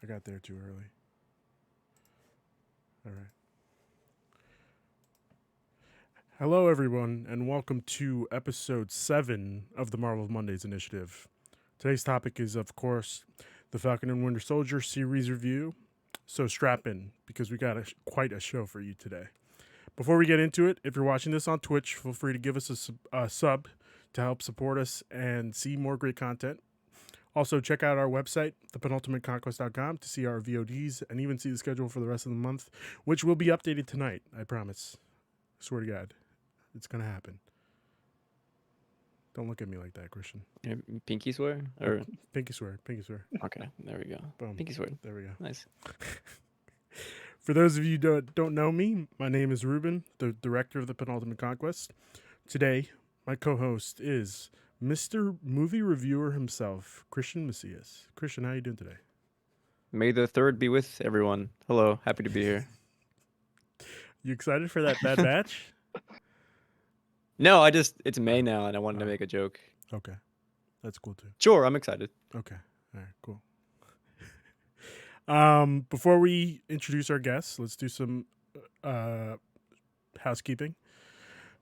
got there too early. All right. Hello, everyone, and welcome to episode 7 of the Marvel Mondays Initiative. Today's topic is, of course, the Falcon and Winter Soldier series review. So strap in, because we got quite a show for you today. Before we get into it, if you're watching this on Twitch, feel free to give us a sub to help support us and see more great content. Also, check out our website, thepenultimateconquest.com, to see our VODs and even see the schedule for the rest of the month, which will be updated tonight, I promise. I swear to God. It's going to happen. Don't look at me like that, Christian. Yeah, pinky swear? Or Pinky swear. Pinky swear. okay, there we go. Boom. Pinky swear. There we go. Nice. For those of you who don't know me, my name is Ruben, the director of the Penultimate Conquest. Today, my co-host is Mr. Movie Reviewer himself, Christian Macias. Christian, how you doing today? May the 3rd be with everyone. Hello, happy to be here. You excited for that Bad Batch? No, it's May now, and I wanted to make a joke. Okay. That's cool, too. Sure, I'm excited. Okay. All right, cool. Before we introduce our guests, let's do some housekeeping.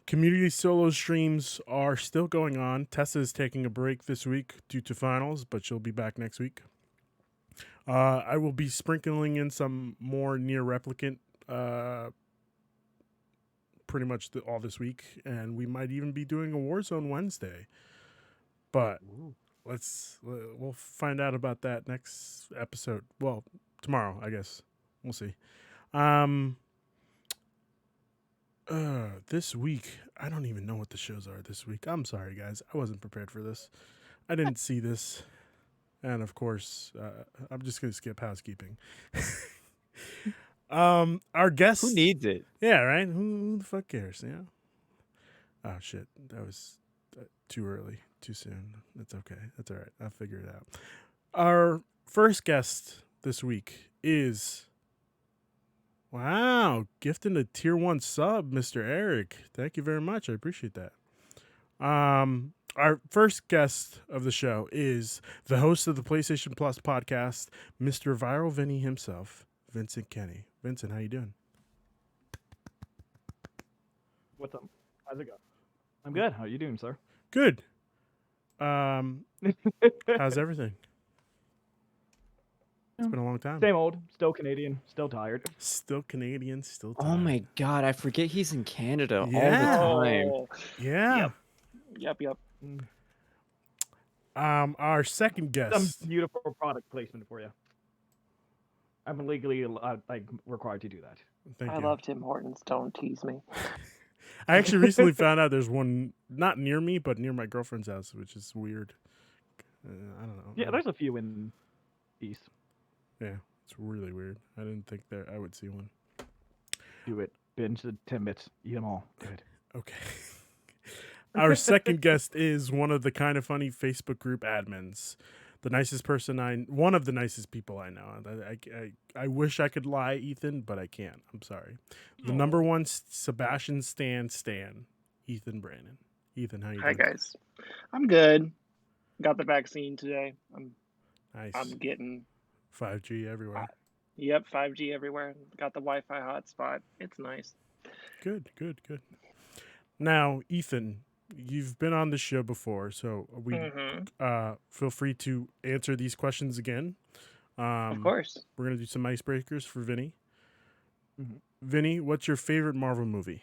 Community solo streams are still going on. Tessa is taking a break this week due to finals, but she'll be back next week. I will be sprinkling in some more near replicant pretty much all this week, and we might even be doing a Warzone Wednesday. But we'll find out about that next episode. Well, tomorrow, I guess. We'll see. This week, I don't even know what the shows are this week. I'm sorry, guys. I wasn't prepared for this. I didn't see this. And of course, I'm just going to skip housekeeping. Our guest. Who needs it? Yeah, right? Who the fuck cares, you know? Oh, shit. That was too early, too soon. That's okay. That's all right. I'll figure it out. Our first guest this week is... Wow, gifting a tier 1 sub, Mr. Eric. Thank you very much. I appreciate that. Our first guest of the show is the host of the PlayStation Plus podcast, Mr. Viral Vinny himself, Vincent Kenny. Vincent, how you doing? What's up? How's it go? I'm good. How are you doing, sir? Good. How's everything? It's been a long time. Same old. Still Canadian. Still tired. Still Canadian, still tired. Oh my god, I forget he's in Canada all the Yeah. time. Oh, Yeah. yep. Our second guest. Some beautiful product placement for you. I'm legally required to do that. Thank I you. love Tim Hortons. Don't tease me. I actually recently found out there's one not near me, but near my girlfriend's house, which is weird. I don't know. Yeah, there's a few in East. Yeah, it's really weird. I didn't think that I would see one. Do it. Binge the Timbits. Eat them all. Good. Okay. Our second guest is one of the Kind of Funny Facebook group admins. The nicest person one of the nicest people I know. I wish I could lie, Ethan, but I can't. I'm sorry. The number one Sebastian Stan, Ethan Brandon. Ethan, how you Hi, doing? guys. I'm good. Got the vaccine today. Nice. I'm getting 5G everywhere. 5G everywhere. Got the Wi-Fi hotspot. It's nice. Good. Now, Ethan, you've been on the show before, so feel free to answer these questions again. Of course. We're going to do some icebreakers for Vinny. Mhm. Vinny, what's your favorite Marvel movie?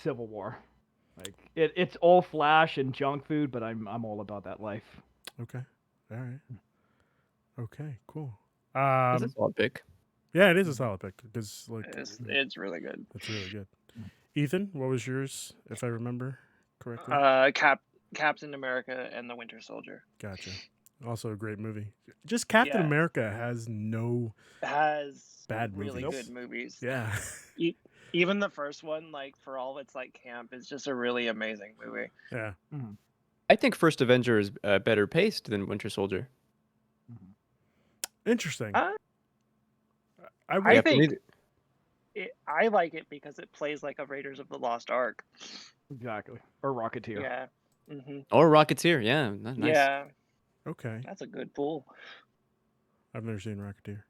Civil War. Like it's all flash and junk food, but I'm all about that life. Okay. All right. Okay, cool. That's a solid pick. Yeah, it is a solid pick because It's really good. it's really good. Ethan, what was yours, if I remember correctly? Captain America and the Winter Soldier. Gotcha. Also a great movie. Just Captain Yeah. America has no Has bad really movies. good movies. Yeah. Even the first one, like for all its like camp, is just a really amazing movie. Yeah. I think First Avenger is better paced than Winter Soldier. Interesting. Uh, I I would, think I like it because it plays like a Raiders of the Lost Ark. Exactly. Or Rocketeer. Yeah. Mm-hmm. Or Rocketeer, yeah. Nice. Yeah. Okay. That's a good pull. I've never seen Rocketeer.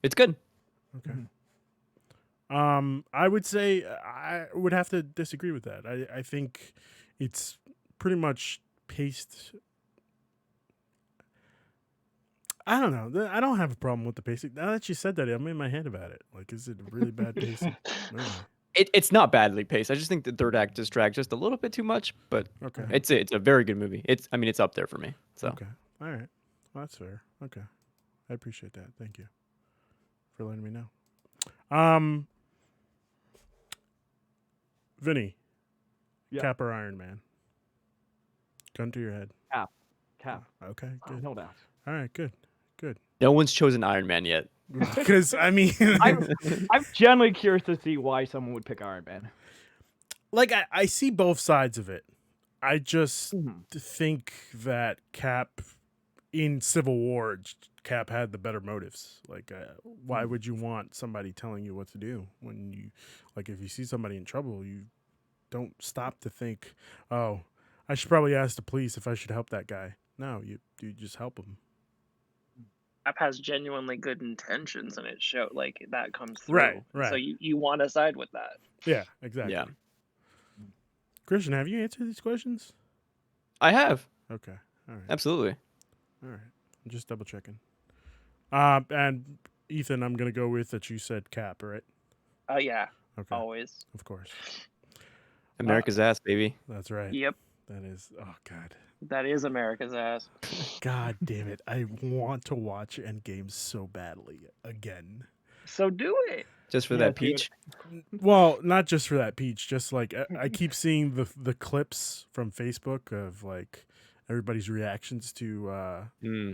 It's good. Okay. Mhm. I would say I would have to disagree with that. I think it's pretty much paced. I don't know. I don't have a problem with the pacing. Now that you said that, I'm in my head about it. Like, is it a really bad pacing movie? It's not badly paced. I just think the third act just drags just a little bit too much, but Okay. it's a very good movie. It's up there for me. So Okay. All right. Well, that's fair. Okay. I appreciate that. Thank you for letting me know. Vinny, Yeah. Cap or Iron Man? Gun to your head. Cap. Okay. Good. No doubt. All right. Good. no one's chosen Iron Man yet. Because I mean, I'm genuinely curious to see why someone would pick Iron Man. like I see both sides of it. I just Mhm. think that Cap in Civil War, Cap had the better motives. Like, why would you want somebody telling you what to do when you, like, if you see somebody in trouble, you don't stop to think, oh, I should probably ask the police if I should help that guy. No, you just help him. Cap has genuinely good intentions, and it show like that comes through. Right, So right. you want to side with that. Yeah, exactly. Yeah, Christian, have you answered these questions? I have Okay. All right. absolutely. All right. I'm just double checking. And Ethan, I'm gonna go with that. You said Cap, right? Oh yeah, Okay, always. of course. America's ass, baby. That's right. Yep, That is. Oh God. that is America's ass. God damn it! I want to watch Endgame so badly again. So do it. Just for Yeah, that dude. peach. Well, not just for that peach. Just like I keep seeing the clips from Facebook of like everybody's reactions to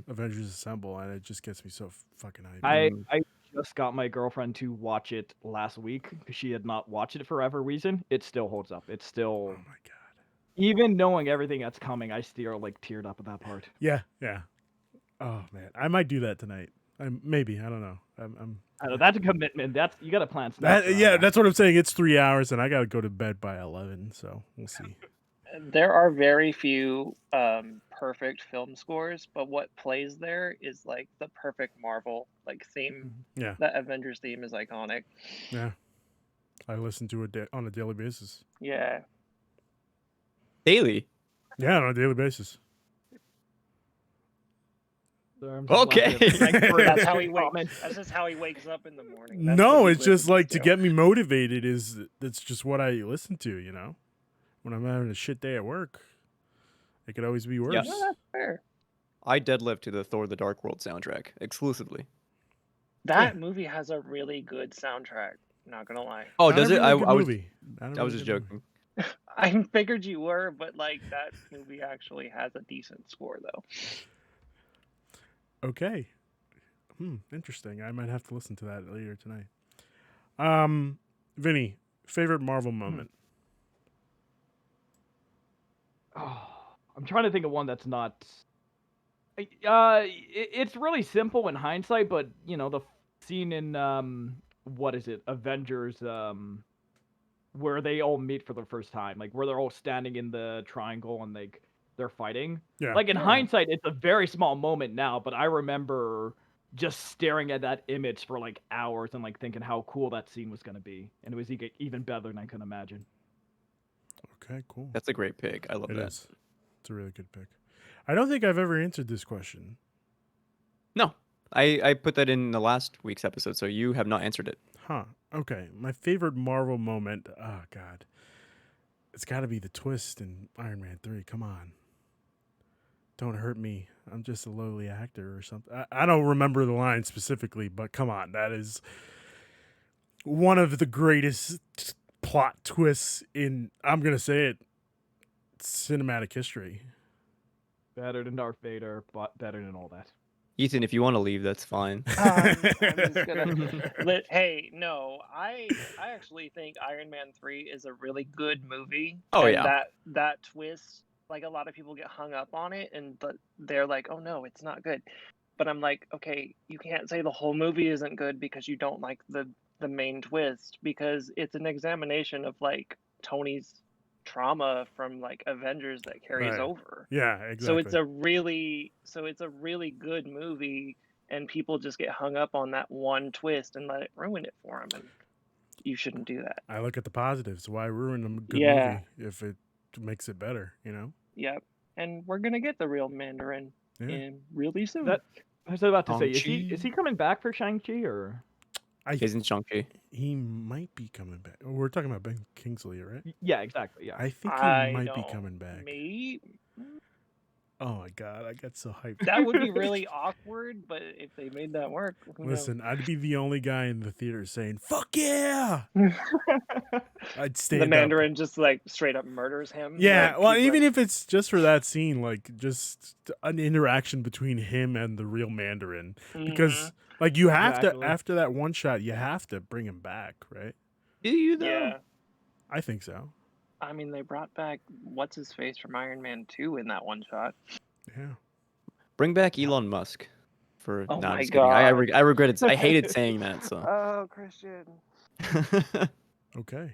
Avengers Assemble, and it just gets me so fucking hyped. I just got my girlfriend to watch it last week because she had not watched it for whatever reason. It still holds up. It's Oh still, my God. even knowing everything that's coming, I still like teared up at that part. Yeah. Oh man, I might do that tonight. Maybe I don't know. I'm I know that's a commitment. That's you got to plan snacks. that, around yeah, that. that's what I'm saying. It's 3 hours, and I got to go to bed by 11. So we'll see. There are very few perfect film scores, but what plays there is like the perfect Marvel like theme. Yeah, That Avengers theme is iconic. yeah. I listen to it on a daily basis. Yeah. Daily. Yeah, on a daily basis. So I'm just Okay. laughing at Frank for That's that how he comment. wakes. That's just how he wakes up in the morning. That's No, what he it's just listens like to get me motivated. That's just what I listen to. You know, when I'm having a shit day at work, it could always be worse. Yes. No, that's fair. I deadlift to the Thor: The Dark World soundtrack exclusively. That movie has a really good soundtrack. Not gonna lie. Oh, Not does a it? really good I was movie. Not a I was really just good movie. joking. I figured you were, but like that movie actually has a decent score though. Okay. Interesting. I might have to listen to that later tonight. Vinny, favorite Marvel moment? Oh, I'm trying to think of one that's not. It's really simple in hindsight, but you know the scene in what is it, Avengers, where they all meet for the first time, like where they're all standing in the triangle and like they're fighting. Yeah. Like in Yeah. hindsight, it's a very small moment now, but I remember just staring at that image for like hours and like thinking how cool that scene was gonna be, and it was even better than I could imagine. Okay, cool. That's a great pick. I love It that. is. It's a really good pick. I don't think I've ever answered this question. No, I put that in the last week's episode, so you have not answered it. Huh. Okay. My favorite Marvel moment. Oh, God. It's got to be the twist in Iron Man 3. Come on. Don't hurt me. I'm just a lowly actor or something. I don't remember the line specifically, but come on. That is one of the greatest plot twists in, I'm going to say it, cinematic history. Better than Darth Vader, but better than all that. Ethan, if you want to leave, that's fine. I'm just gonna. Hey, no, I actually think Iron Man 3 is a really good movie. Oh, and yeah. That twist, like a lot of people get hung up on it, but they're like, oh no, it's not good. But I'm like, okay, you can't say the whole movie isn't good because you don't like the main twist, because it's an examination of like Tony's trauma from like Avengers that carries Right. over. Yeah, So exactly. it's a really good movie, and people just get hung up on that one twist and let it ruin it for them, and you shouldn't do that. I look at the positives. Why ruin a good Yeah. movie if it makes it better? You know. Yep. And we're gonna get the real Mandarin Yeah. in really soon. That I was about to say, is Shang-Chi. he coming back for Shang-Chi or? Isn't Shang-Chi? He might be coming back. Oh, we're talking about Ben Kingsley, right? Yeah, exactly. Yeah. I think he I might be don't- coming back. Maybe Oh my god, I got so hyped. that would be really awkward, but if they made that work, who Listen, I'd be the only guy in the theater saying "fuck yeah." knows? I'd stand The up. Mandarin just like straight up murders him. Yeah, Like, well, people even are- if it's just for that scene, like just an interaction between him and the real Mandarin, because like you have Exactly. to after that one shot, you have to bring him back, right? Do you though? yeah. I think so. I mean, they brought back what's his face from Iron Man 2 in that one shot. Yeah. Bring back Elon Musk. For Oh no, I'm my just kidding. I God. I regretted. I hated saying that. So. Oh, Christian. Okay.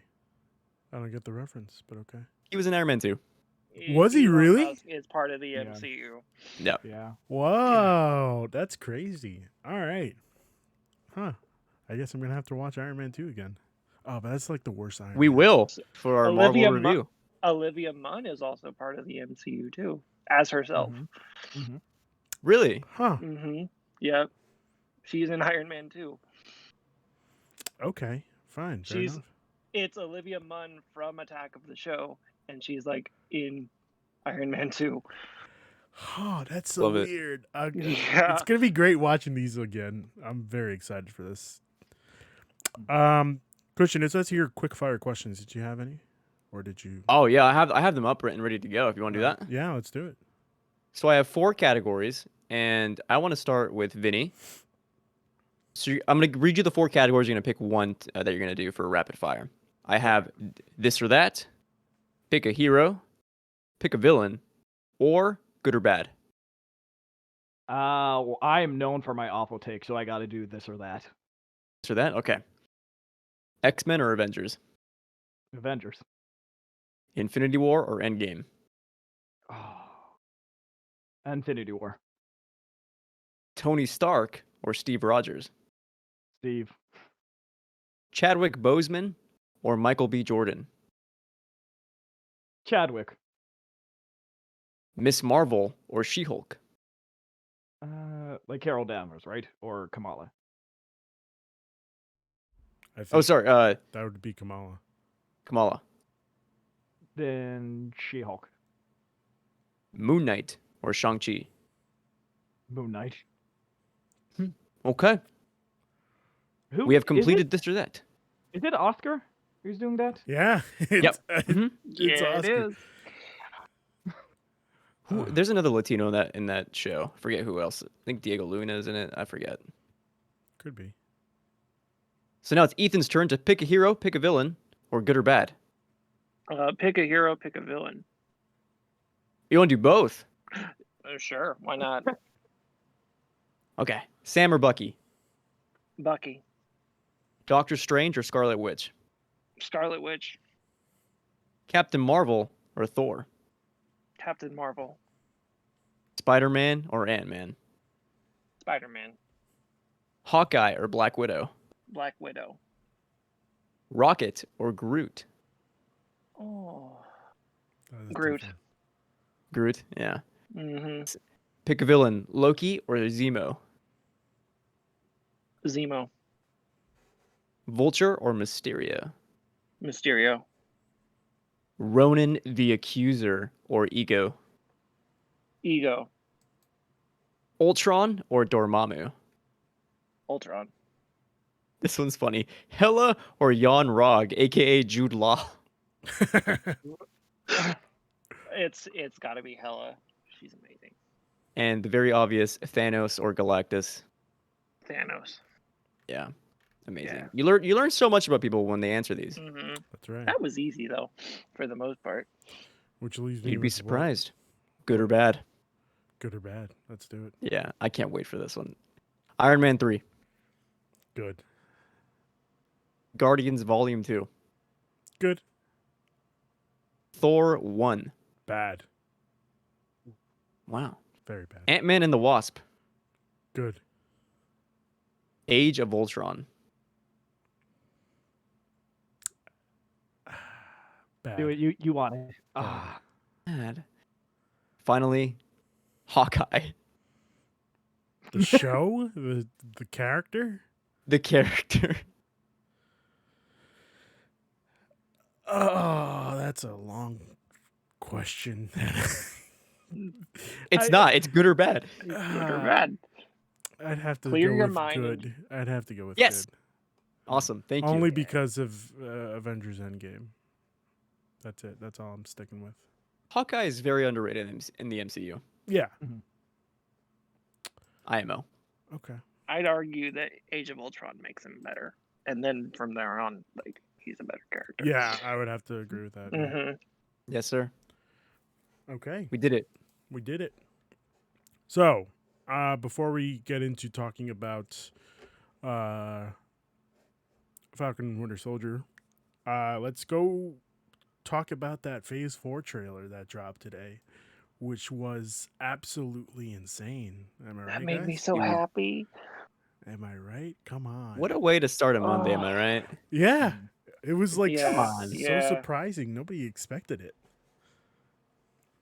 I don't get the reference, but okay. He was in Iron Man 2. Was he Elon really? Musk is part of the Yeah. MCU. Yeah. Yeah. Whoa, that's crazy. All right. Huh. I guess I'm going to have to watch Iron Man 2 again. Oh, but that's like the worst Iron We Man. will for our Olivia Marvel review. Olivia Munn is also part of the MCU too, as herself. Mm-hmm. Really? Huh. Mm-hmm. Yep. She's in Iron Man 2. Okay. Fine. Fair She's- enough. It's Olivia Munn from Attack of the Show, and she's like in Iron Man 2. Oh, that's so Love it. weird. Yeah. It's going to be great watching these again. I'm very excited for this. Christian, it says here quick fire questions. Did you have any? Or did you? Oh yeah, I have them up written ready to go. If you want to do that. Yeah, let's do it. So I have 4 categories, and I want to start with Vinny. So I'm going to read you the 4 categories. You're going to pick one that you're going to do for rapid fire. I have this or that, pick a hero, pick a villain, or good or bad. Well, I am known for my awful take, so I got to do this or that. This or that? Okay. X-Men or Avengers? Avengers. Infinity War or Endgame? Oh. Infinity War. Tony Stark or Steve Rogers? Steve. Chadwick Boseman or Michael B. Jordan? Chadwick. Miss Marvel or She-Hulk? Like Carol Danvers, right? Or Kamala. I think Oh, sorry. that would be Kamala. Kamala. Then She-Hulk. Moon Knight or Shang-Chi? Moon Knight. Okay. Who We have is completed this or that. Is it Oscar who's doing that? Yeah. Yep. It's, Mhm. it's Yeah, Oscar. it is. There's another Latino in that show. I forget who else. I think Diego Luna is in it. I forget. Could be. So now it's Ethan's turn to pick a hero, pick a villain, or good or bad. Pick a hero, pick a villain. You want to do both? Sure, why not? Okay. Sam or Bucky? Bucky. Doctor Strange or Scarlet Witch? Scarlet Witch. Captain Marvel or Thor? Captain Marvel. Spider-Man or Ant-Man? Spider-Man. Hawkeye or Black Widow? Black Widow. Rocket or Groot? Oh. That was a tough Groot. one. Groot, yeah. Mm-hmm. Pick a villain, Loki or Zemo? Zemo. Vulture or Mysterio? Mysterio. Ronan the Accuser or Ego? Ego. Ultron or Dormammu? Ultron. This one's funny. Hela or Jan Rog, aka Jude Law? It's got to be Hela. She's amazing. And the very obvious Thanos or Galactus. Thanos. Yeah, amazing. Yeah. You learn so much about people when they answer these. Mm-hmm. That's right. That was easy though, for the most part. Which leaves me You'd be with what? surprised. Good or bad? Good or bad? Let's do it. Yeah, I can't wait for this one. Iron Man 3, Good. Guardians Volume 2, Good. Thor 1. Bad. Wow. Very bad. Ant-Man and the Wasp. Good. Age of Ultron. Bad. Do it. You want it. Ah. Bad. Finally, Hawkeye. The show? the character? The character. Oh, that's a long question. It's not. It's good or bad. Good or bad. I'd have to Clear go your with mind and- good. I'd have to go with Yes. good. Awesome. Thank you. Only because of Avengers Endgame. That's it. That's all I'm sticking with. Hawkeye is very underrated in the MCU. Yeah. IMO. Okay. I'd argue that Age of Ultron makes him better, and then from there on, like he's a better character. Yeah, I would have to agree with that. yeah. hmm Yes, sir. Okay. We did it. We did it. So, before we get into talking about Falcon and Winter Soldier, let's go talk about that Phase 4 trailer that dropped today, which was absolutely insane. Am I right, That made me guys? so Dude. happy. Am I right? Come on. What a way to start a Monday, am I right? Yeah. It was like Yes, so yeah. surprising. Nobody expected it.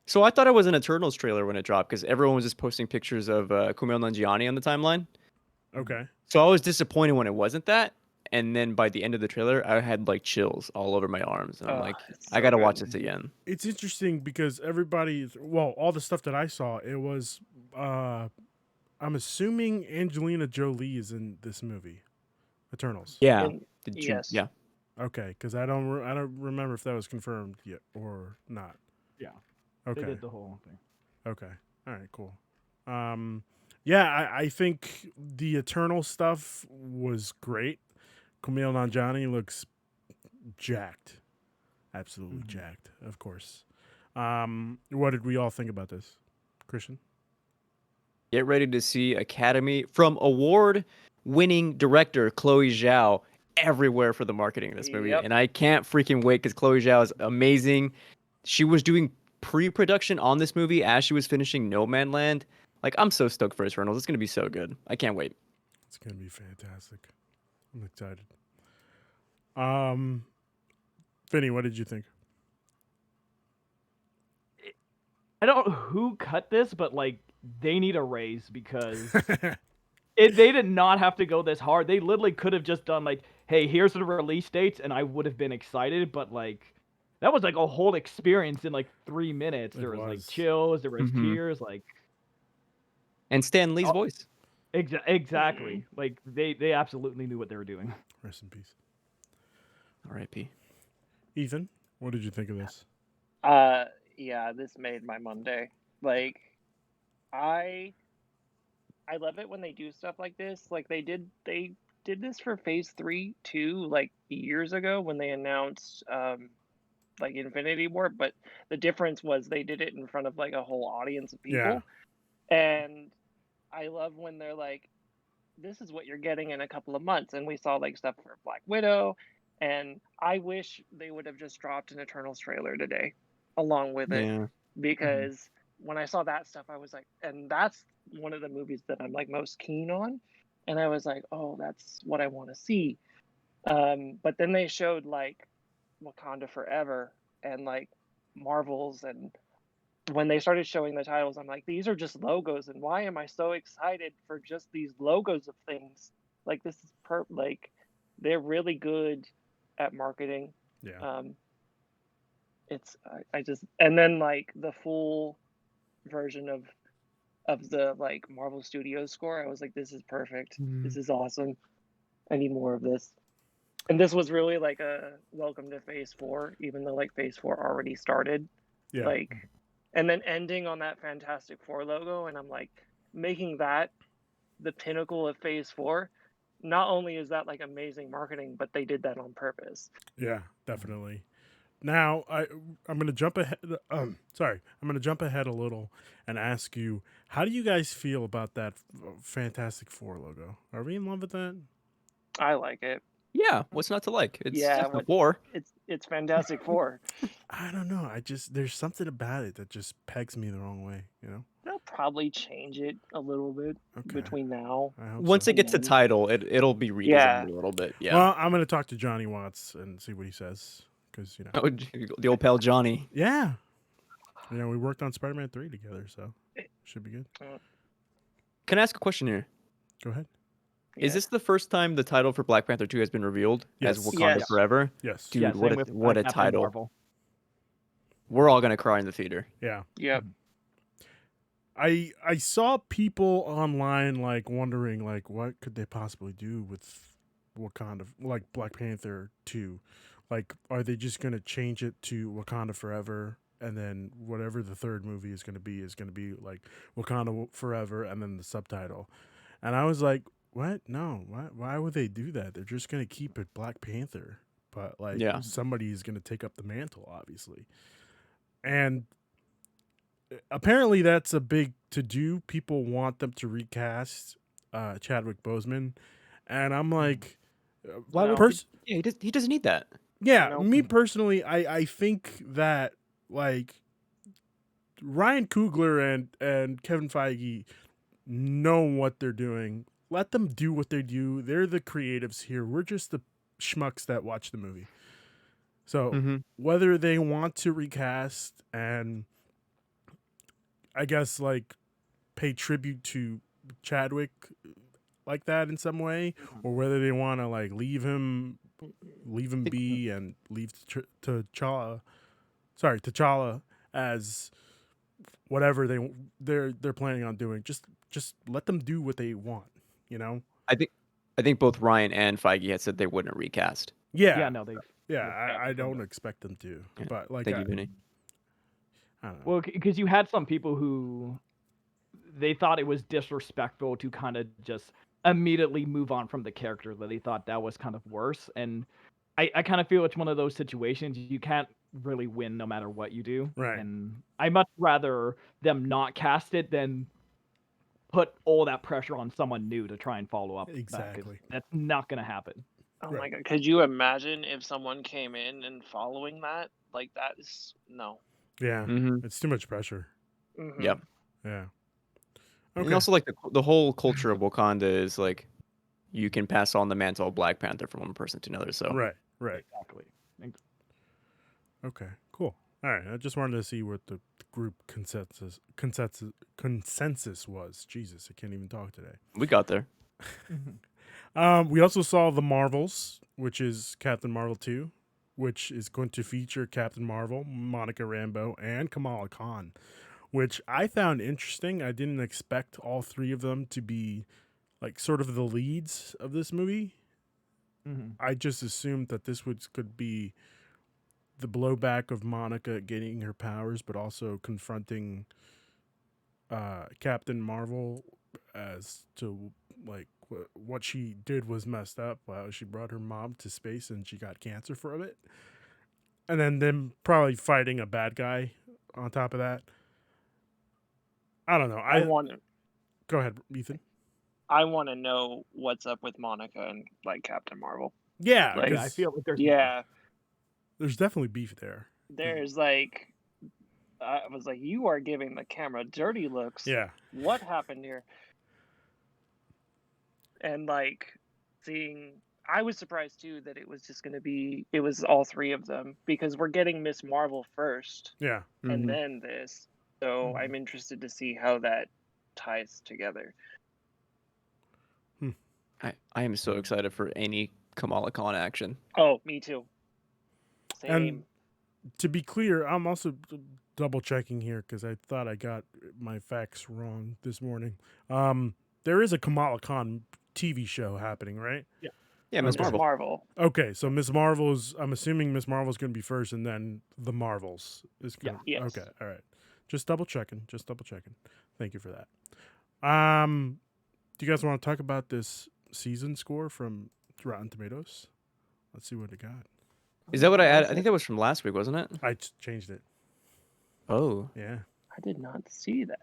So I thought it was an Eternals trailer when it dropped because everyone was just posting pictures of Kumail Nanjiani on the timeline. Okay. So I was disappointed when it wasn't that. And then by the end of the trailer, I had like chills all over my arms. And I'm Oh, like, it's I so got to good. watch this again. It's interesting because all the stuff that I saw, it was, I'm assuming Angelina Jolie is in this movie, Eternals. Yeah. And- Did you? yes. Yeah. Okay, because I don't remember if that was confirmed yet or not. Yeah. Okay. They did the whole thing. Okay. All right. Cool. Yeah, I think the Eternal stuff was great. Kumail Nanjiani looks jacked, absolutely jacked. Of course. What did we all think about this, Christian? Get ready to see Academy from award-winning director Chloe Zhao everywhere for the marketing of this movie. Yep. And I can't freaking wait because Chloe Zhao is amazing. She was doing pre-production on this movie as she was finishing No Man Land. Like, I'm so stoked for Eternals. It's going to be so good. I can't wait. It's gonna be fantastic. I'm excited. Vinny, what did you think? I don't know who cut this, but like they need a raise because they did not have to go this hard. They literally could have just done like, hey, here's the release dates, and I would have been excited. But like, that was like a whole experience in like 3 minutes. It There was like was. chills, there was Mhm. tears, like And Stan Lee's voice. exactly. Like they absolutely knew what they were doing. Rest in peace. R.I.P. Ethan, what did you think of this? Yeah, this made my Monday. Like, I love it when they do stuff like this. Like they did this for Phase 3 too, like years ago when they announced like Infinity War, but the difference was they did it in front of like a whole audience of people. And I love when they're like, this is what you're getting in a couple of months. And we saw like stuff for Black Widow. And I wish they would have just dropped an Eternals trailer today along with it. Yeah. Because when I saw that stuff, I was like, and that's one of the movies that I'm like most keen on. And I was like, oh, that's what I want to see. But then they showed like Wakanda Forever and like Marvels, and when they started showing the titles, I'm like, these are just logos, and why am I so excited for just these logos of things? Like this is like they're really good at marketing. Yeah. It's I just, and then like the full version of the like Marvel Studios score, I was like, this is perfect. This is awesome. I need more of this. And this was really like a welcome to Phase 4, even though like Phase 4 already started. Yeah. Like, and then ending on that Fantastic Four logo, and I'm like, making that the pinnacle of Phase 4. Not only is that like amazing marketing, but they did that on purpose. Yeah, definitely. Now I'm gonna jump ahead. Sorry, I'm gonna jump ahead a little and ask you, how do you guys feel about that Fantastic Four logo? Are we in love with that? I like it. Yeah, what's not to like? It's Yeah, just a four. it's Fantastic Four. I don't know. There's something about it that just pegs me the wrong way. They'll probably change it a little bit Okay. between now. I hope Once so. it gets a And then- title, it'll be redesigned Yeah. a little bit. Yeah. Well, I'm gonna talk to Johnny Watts and see what he says because Oh, the old pal Johnny. yeah, we worked on Spider-Man 3 together, so should be good. Can I ask a question here? Go ahead. Is this the first time the title for Black Panther 2 has been revealed as Yes. Wakanda Yes. Forever? Yes. Dude, Yeah, what same a with, what a Captain title. Marvel. We're all gonna cry in the theater. Yeah. Yep. I saw people online like wondering like what could they possibly do with Wakanda, like Black Panther 2. Like, are they just gonna change it to Wakanda Forever, and then whatever the third movie is gonna be like Wakanda Forever, and then the subtitle? And I was like, what? No, why would they do that? They're just gonna keep it Black Panther, but like Yeah. somebody is gonna take up the mantle, obviously. And apparently that's a big to do. People want them to recast Chadwick Boseman, and I'm like, Why would- Yeah, he doesn't need that. yeah, Nope. me personally, I think that like Ryan Coogler and Kevin Feige know what they're doing. Let them do what they do. They're the creatives here. We're just the schmucks that watch the movie. So Mhm. whether they want to recast and I guess like pay tribute to Chadwick like that in some way, or whether they want to like leave him be and leave T'Challa as whatever they're planning on doing. Just let them do what they want, you know? I think both Ryan and Feige had said they wouldn't recast. Yeah, No, they. I don't expect them to, Yeah. but like Thank you, Vinny. I don't know. Well, because you had some people who they thought it was disrespectful to kind of just immediately move on from the character. That they thought that was kind of worse, and I kind of feel it's one of those situations you can't really win no matter what you do. Right. And I much rather them not cast it than put all that pressure on someone new to try and follow up. Exactly. That's not going to happen. Oh Right. my god! Could you imagine if someone came in and following that? Like that is no. Yeah, Mm-hmm. it's too much pressure. Mhm. Yep. Yeah. And also, like the whole culture of Wakanda is like you can pass on the mantle of Black Panther from one person to another. So Right. Exactly. Okay. Cool. All right. I just wanted to see what the group consensus was. Jesus, I can't even talk today. we got there. We also saw The Marvels, which is Captain Marvel 2, which is going to feature Captain Marvel, Monica Rambeau, and Kamala Khan, which I found interesting. I didn't expect all three of them to be like sort of the leads of this movie. I just assumed that this could be the blowback of Monica getting her powers, but also confronting Captain Marvel as to like what she did was messed up. She brought her mom to space and she got cancer from it, and then them probably fighting a bad guy on top of that. I don't know. I want to. Go ahead, Ethan. I want to know what's up with Monica and like Captain Marvel. Yeah, Like, I feel like there's there's definitely beef there. There's like, I was like, you are giving the camera dirty looks. Yeah. What happened here? And like seeing, I was surprised too that it was just going to be, it was all three of them because we're getting Miss Marvel first Yeah. and then this. So I'm interested to see how that ties together. I am so excited for any Kamala Khan action. Oh, me too. Same. And to be clear, I'm also double checking here because I thought I got my facts wrong this morning. There is a Kamala Khan TV show happening, right? Yeah, Miss Okay. Marvel. Marvel. Okay, so Miss Marvel's. I'm assuming Miss Marvel's going to be first, and then the Marvels is going. Yeah. Yes. Okay. All right. Just double checking. Thank you for that. Do you guys want to talk about this season score from Rotten Tomatoes? Let's see what it got. Is that what I added? I think that was from last week, wasn't it? I changed it. Oh. Yeah. I did not see that.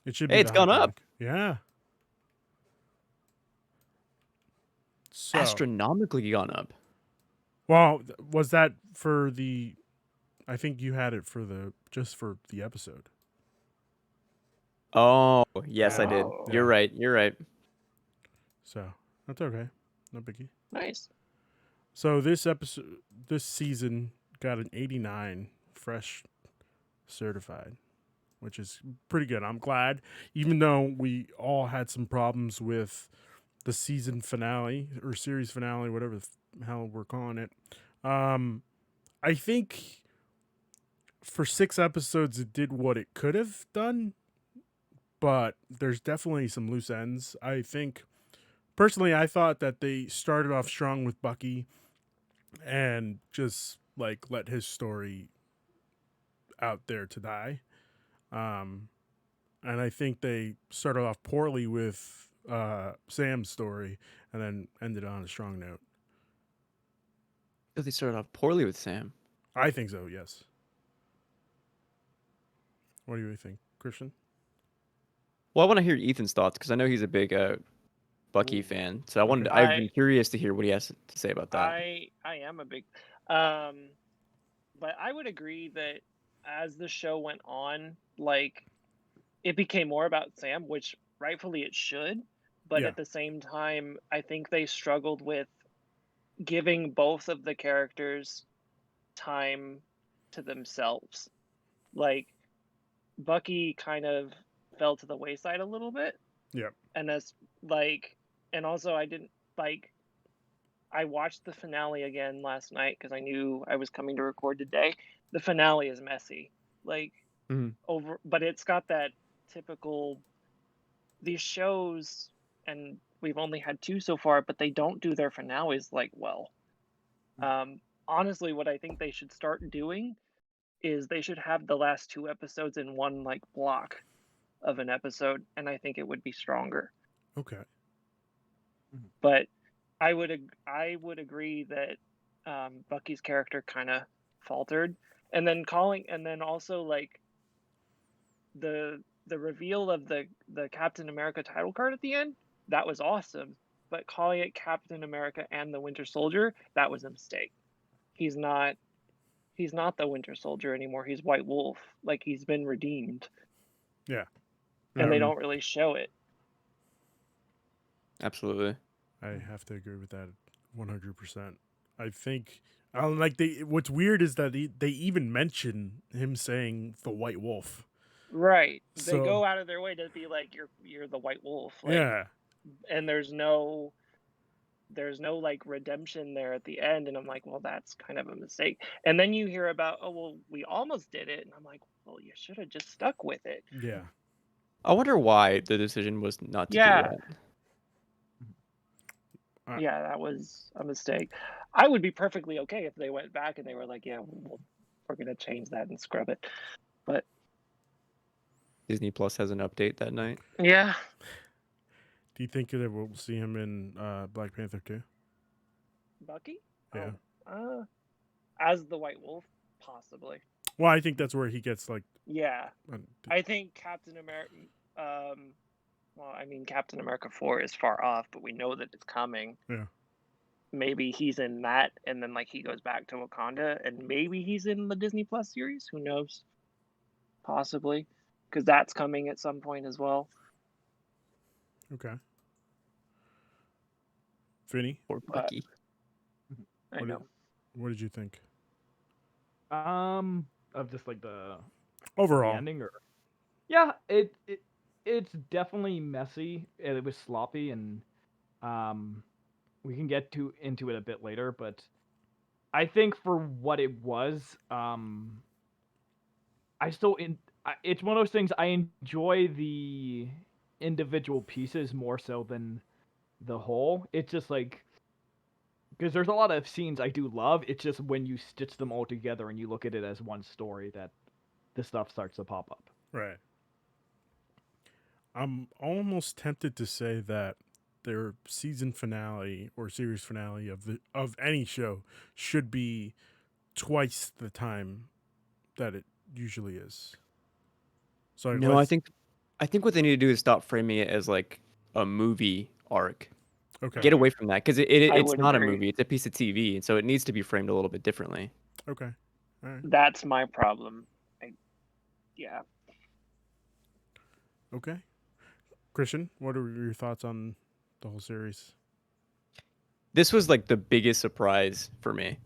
It should Hey, be. it's the gone hot up. dog. Yeah. So, Astronomically gone up. well, was that for the? I think you had it for just for the episode. Oh, yes, I Yeah. did. Oh, You're Yeah. right. You're right. So that's okay. No biggie. nice. So this season got an 89 fresh certified, which is pretty good. I'm glad, even though we all had some problems with the season finale or series finale, whatever the hell we're calling it. I think for 6 episodes, it did what it could have done, but there's definitely some loose ends. I think personally, I thought that they started off strong with Bucky and just like let his story out there to die. Um, and I think they started off poorly with Sam's story and then ended on a strong note. They started off poorly with Sam. I think so, yes. What do you think, Christian? Well, I want to hear Ethan's thoughts because I know he's a big Bucky Ooh. fan. So I wanted. Okay. I've been curious to hear what he has to say about that. I am a big, but I would agree that as the show went on, like it became more about Sam, which rightfully it should. But Yeah. at the same time, I think they struggled with giving both of the characters time to themselves. Like Bucky kind of fell to the wayside a little bit. Yep. And that's like, and also I didn't like. I watched the finale again last night because I knew I was coming to record today. The finale is messy, like Mhm. but it's got that typical. These shows, and we've only had 2 so far, but they don't do their finales like well. Honestly, what I think they should start doing is they should have the last 2 episodes in one like block of an episode, and I think it would be stronger. Okay. But I would agree that Bucky's character kind of faltered, and then also like the reveal of the Captain America title card at the end, that was awesome. But calling it Captain America and the Winter Soldier, that was a mistake. He's not the Winter Soldier anymore. He's White Wolf. Like he's been redeemed. Yeah. And they Mhm. don't really show it. Absolutely. I have to agree with that 100%. I think like what's weird is that they even mention him saying the White Wolf. Right. They So- go out of their way to be like you're the White Wolf. Like, Yeah. and there's no like redemption there at the end, and I'm like, well, that's kind of a mistake. And then you hear about, oh well, we almost did it, and I'm like, well, you should have just stuck with it. Yeah. I wonder why the decision was not to Yeah. do that. Yeah, that was a mistake. I would be perfectly okay if they went back and they were like, yeah, we're gonna change that and scrub it. But Disney Plus has an update that night. yeah, Do you think that we'll see him in Black Panther 2? Bucky. Yeah. Oh, as the White Wolf, possibly. Well, I think that's where he gets like. Yeah, Uh, I think Captain America. Well, I mean, Captain America 4 is far off, but we know that it's coming. Yeah. Maybe he's in that, and then like he goes back to Wakanda, and maybe he's in the Disney Plus series. Who knows? Possibly, because that's coming at some point as well. Okay. Vinny, Or But- Bucky. I What know. what did you think Of just like the overall? ending, or it's definitely messy. It was sloppy, and we can get into it a bit later. But I think for what it was, it's one of those things. I enjoy the individual pieces more so than the whole. It's just like, because there's a lot of scenes I do love. It's just when you stitch them all together and you look at it as one story that the stuff starts to pop up. Right. I'm almost tempted to say that their season finale or series finale of any show should be twice the time that it usually is. So No, I think what they need to do is stop framing it as like a movie arc. Okay. Get away from that because I it's would not a agree. movie; it's a piece of TV, and so it needs to be framed a little bit differently. Okay. All right. That's my problem. Yeah. Okay. Christian, what are your thoughts on the whole series? This was like the biggest surprise for me.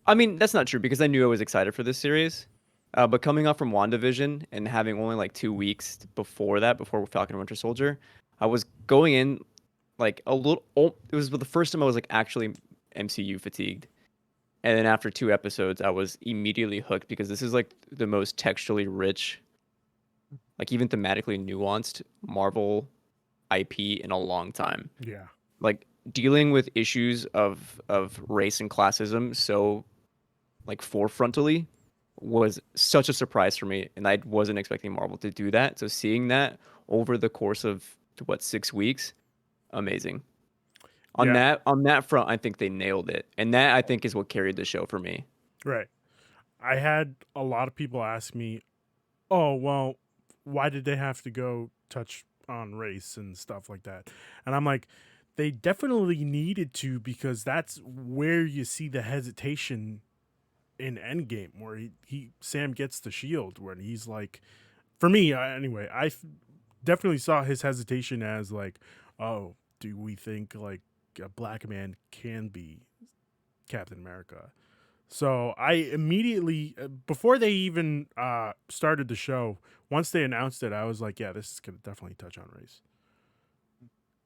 I mean, that's not true because I knew I was excited for this series. But coming off from WandaVision and having only like 2 weeks before that, before Falcon and Winter Soldier, I was going in like a little. Oh, it was the first time I was like actually MCU fatigued. And then after 2 episodes, I was immediately hooked because this is like the most textually rich, like even thematically nuanced Marvel IP in a long time. Yeah. Like dealing with issues of race and classism so like forefrontally was such a surprise for me, and I wasn't expecting Marvel to do that. So seeing that over the course of what 6 weeks, amazing. Yeah. On that front, I think they nailed it, and that I think is what carried the show for me. Right. I had a lot of people ask me, "Oh, well, why did they have to go touch on race and stuff like that?" And I'm like, they definitely needed to because that's where you see the hesitation in Endgame, where Sam gets the shield, when he's like, for me anyway, definitely saw his hesitation as like, oh, do we think like a black man can be Captain America? So I immediately, before they even started the show, once they announced it, I was like, yeah, this is going to definitely touch on race.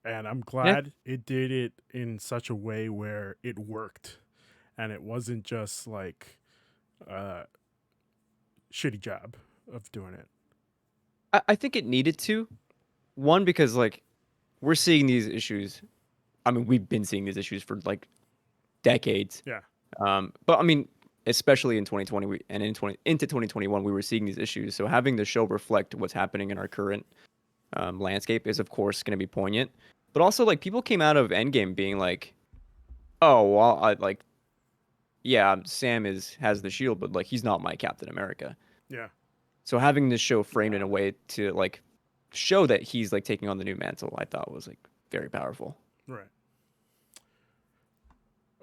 And I'm Yeah, glad it did it in such a way where it worked. And it wasn't just like a shitty job of doing it. I think it needed to. One, because like we're seeing these issues. I mean, we've been seeing these issues for like decades. Yeah. But I mean, especially in 2020 and into 2021, we were seeing these issues. So having the show reflect what's happening in our current landscape is, of course, going to be poignant. But also, like people came out of Endgame being like, "Oh, well, yeah, Sam has the shield, but like he's not my Captain America." Yeah. So having this show framed in Yeah. a way to like show that he's like taking on the new mantle, I thought was like very powerful. Right.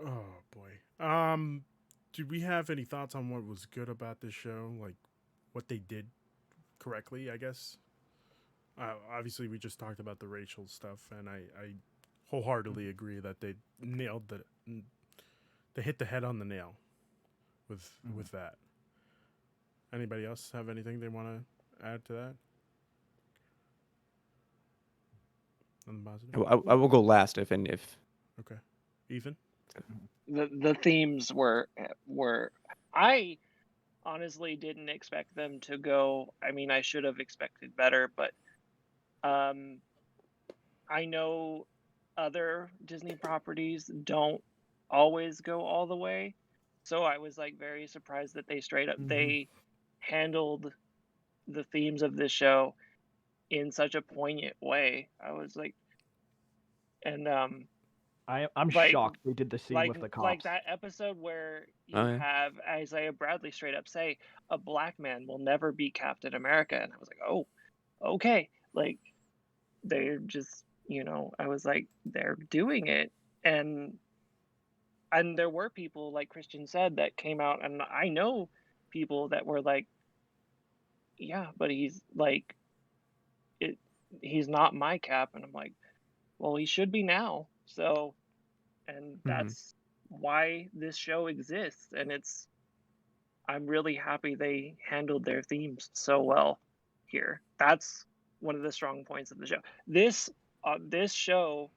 Oh, boy. Do we have any thoughts on what was good about this show? Like what they did correctly, I guess? Obviously, we just talked about the racial stuff, and I wholeheartedly agree that they nailed they hit the head on the nail with that. Anybody else have anything they want to add to that? On the positive? I will go last if Okay. Ethan? The themes were I honestly didn't expect them to go. I mean, I should have expected better, but um I know other Disney properties don't always go all the way. So I was like very surprised that they straight up they handled the themes of this show in such a poignant way. I was like, and I'm like shocked they did the scene with the like cops. that episode where oh you yeah. have Isaiah Bradley straight up say a black man will never be Captain America, and I was like, oh, okay, like they're just, I was like, they're doing it. And there were people, like Christian said, that came out, and I know people that were like, yeah, but he's like it he's not my Cap. And I'm like, well, he should be now. So, and Mhm. that's why this show exists, and I'm really happy they handled their themes so well here. That's one of the strong points of the show. This show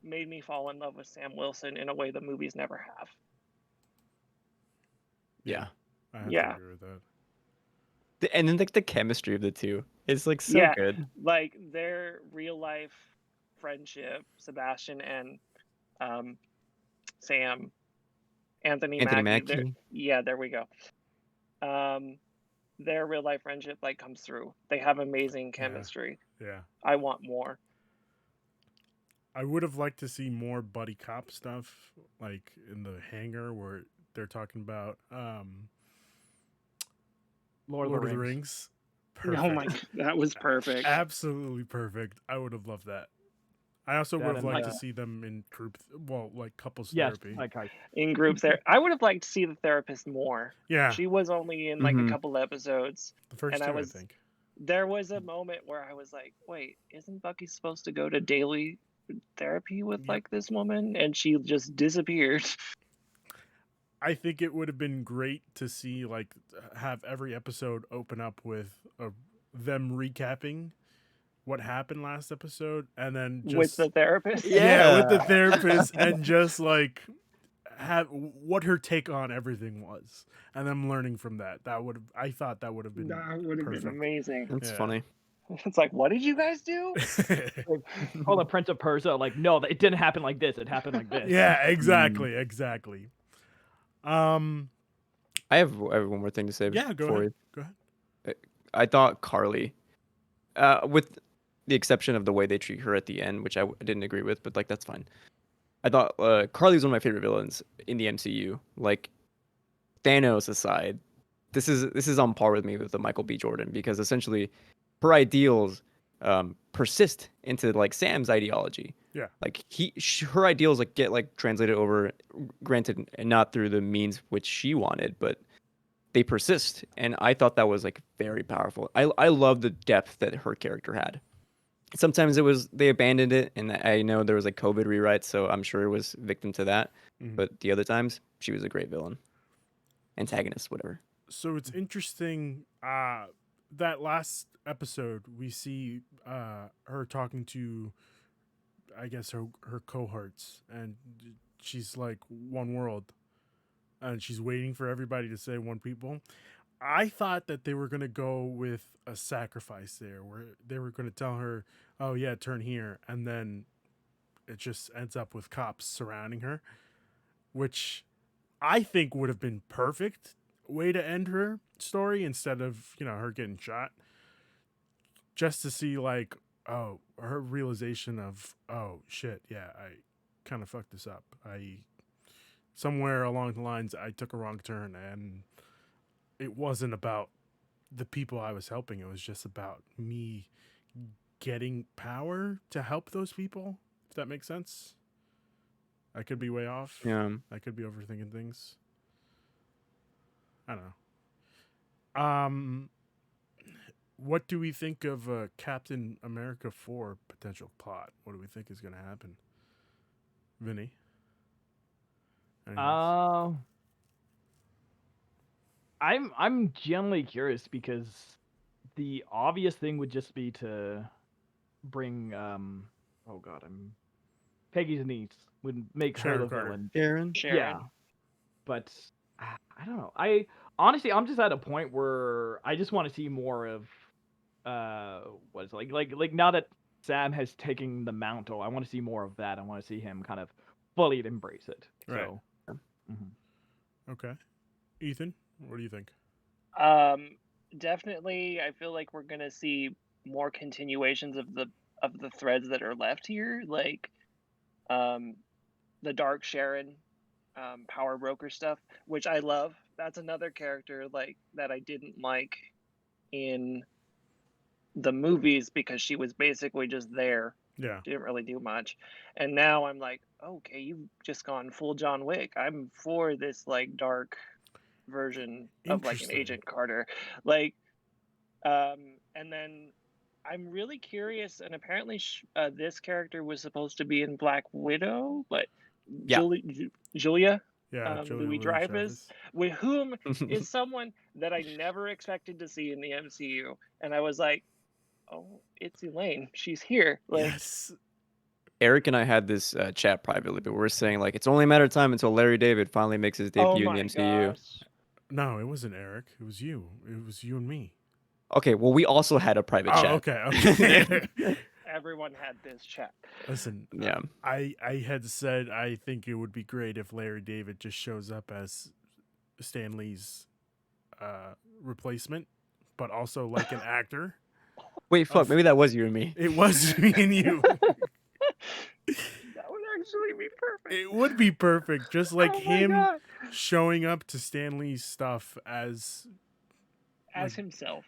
made me fall in love with Sam Wilson in a way the movies never have. Yeah. I have to Yeah. agree with that. And then like the chemistry of the two is like so Yeah, good. like their real life friendship, Sebastian and Sam, Anthony Anthony Mackie. Mackie. Yeah, there we go. Their real life friendship like comes through. They have amazing chemistry. Yeah. I want more. I would have liked to see more buddy cop stuff, like in the hangar where they're talking about Lord Lord of the Rings. Oh my, Perfect. that was perfect. Absolutely perfect. I would have loved that. I also That would have and, liked like, to see them in like couples yes, therapy. like I in groups there. I would have liked to see the therapist more. Yeah, She was only in like a Mhm. couple episodes, the first and two, I think. there was a moment where I was like, wait, isn't Bucky supposed to go to daily therapy with Yep. like this woman? And she just disappeared. I think it would have been great to see like have every episode open up with them recapping what happened last episode, and then With just the therapist. yeah, with the Yeah. therapist, and just like have what her take on everything was, and them learning from that. I thought that would have been That would have been perfect. amazing. That's Yeah. funny. It's like, what did you guys do? call the Prince of Persia. Like, no, it didn't happen like this. It happened like this. Yeah, exactly. I have one more thing to say Yeah, go before ahead. Go ahead. I thought Carly, with the exception of the way they treat her at the end, which I didn't agree with, but like that's fine. I thought Carly's one of my favorite villains in the MCU. Like Thanos aside, this is on par with me with the Michael B. Jordan, because essentially her ideals persist into like Sam's ideology. Yeah. Like her ideals like get like translated over, granted, and not through the means which she wanted, but they persist, and I thought that was like very powerful. I love the depth that her character had. Sometimes it was they abandoned it, and I know there was like COVID rewrites, so I'm sure it was victim to that. Mhm. But the other times, she was a great villain, antagonist, whatever. So it's interesting. That last episode, we see her talking to, I guess her cohorts, and she's like one world, and she's waiting for everybody to say one people. I thought that they were gonna go with a sacrifice there, where they were gonna tell her, "Oh yeah, turn here," and then it just ends up with cops surrounding her, which I think would have been perfect way to end her story instead of her getting shot. Just to see like, oh, her realization of, oh shit, yeah, I kind of fucked this up. Somewhere along the lines I took a wrong turn, and it wasn't about the people I was helping. It was just about me getting power to help those people, if that makes sense. I could be way off. Yeah. I could be overthinking things. I don't know. What do we think of Captain America 4 potential plot? What do we think is going to happen? Vinny? Anything else? I'm genuinely curious because the obvious thing would just be to bring oh god, I'm Peggy's niece would make her Sharon the Carter. villain. Sharon. Sharon. Yeah. But I don't know. Honestly, I'm just at a point where I just want to see more of what is it, like now that Sam has taken the mantle, I want to see more of that. I want to see him kind of fully embrace it. Right. So mhm. Okay. Ethan, what do you think? Definitely, I feel like we're gonna see more continuations of the threads that are left here, like the Dark Sharon, power broker stuff, which I love. That's another character like that I didn't like in the movies because she was basically just there. Yeah. Didn't really do much. And now I'm like, okay, you've just gone full John Wick. I'm for this like dark version of like an Interesting. Agent Carter. Like and then I'm really curious, and apparently this character was supposed to be in Black Widow, but Yeah. Julia, Yeah, Julia Louis-Dreyfus, with whom is someone that I never expected to see in the MCU, and I was like, oh, it's Elaine. She's here. Like, Yes. Eric and I had this chat privately, but we're saying like it's only a matter of time until Larry David finally makes his oh debut in my the MCU. gosh. No, it wasn't Eric. It was you. It was you and me. Okay, well we also had a private Oh, chat. okay. Everyone had this chat. Listen, Yeah. I had said I think it would be great if Larry David just shows up as Stan Lee's replacement, but also like an actor. Wait, fuck, maybe that was you and me. It was me and you. That would actually be perfect. It would be perfect, just like Oh my him God. showing up to Stan Lee's stuff as like, himself.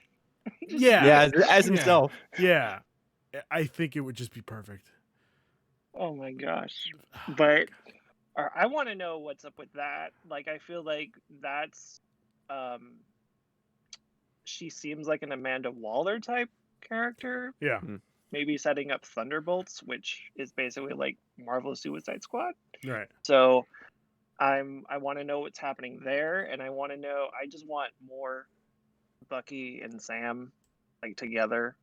yeah, Yeah, as himself. Yeah, I think it would just be perfect. Oh my gosh. But I want to know what's up with that. Like, I feel like that's um she seems like an Amanda Waller type character, Yeah. maybe setting up Thunderbolts, which is basically like Marvel's Suicide Squad. Right. So I want to know what's happening there, and I just want more Bucky and Sam like together.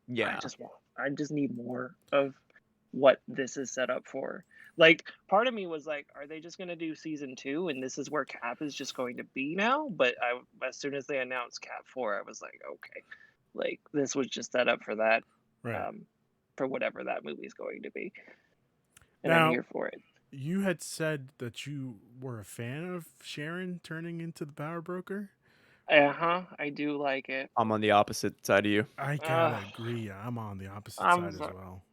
Yeah. I just need more of what this is set up for. Like, part of me was like, are they just going to do season 2 and this is where Cap is just going to be now? But as soon as they announced Cap 4, I was like, okay, like this was just set up for that, Right. for whatever that movie's going to be, and Now, I'm here for it. you had said that you were a fan of Sharon turning into the power broker. I do like it. I'm on the opposite side of you. I gotta agree. I'm on the opposite I'm side as so- well.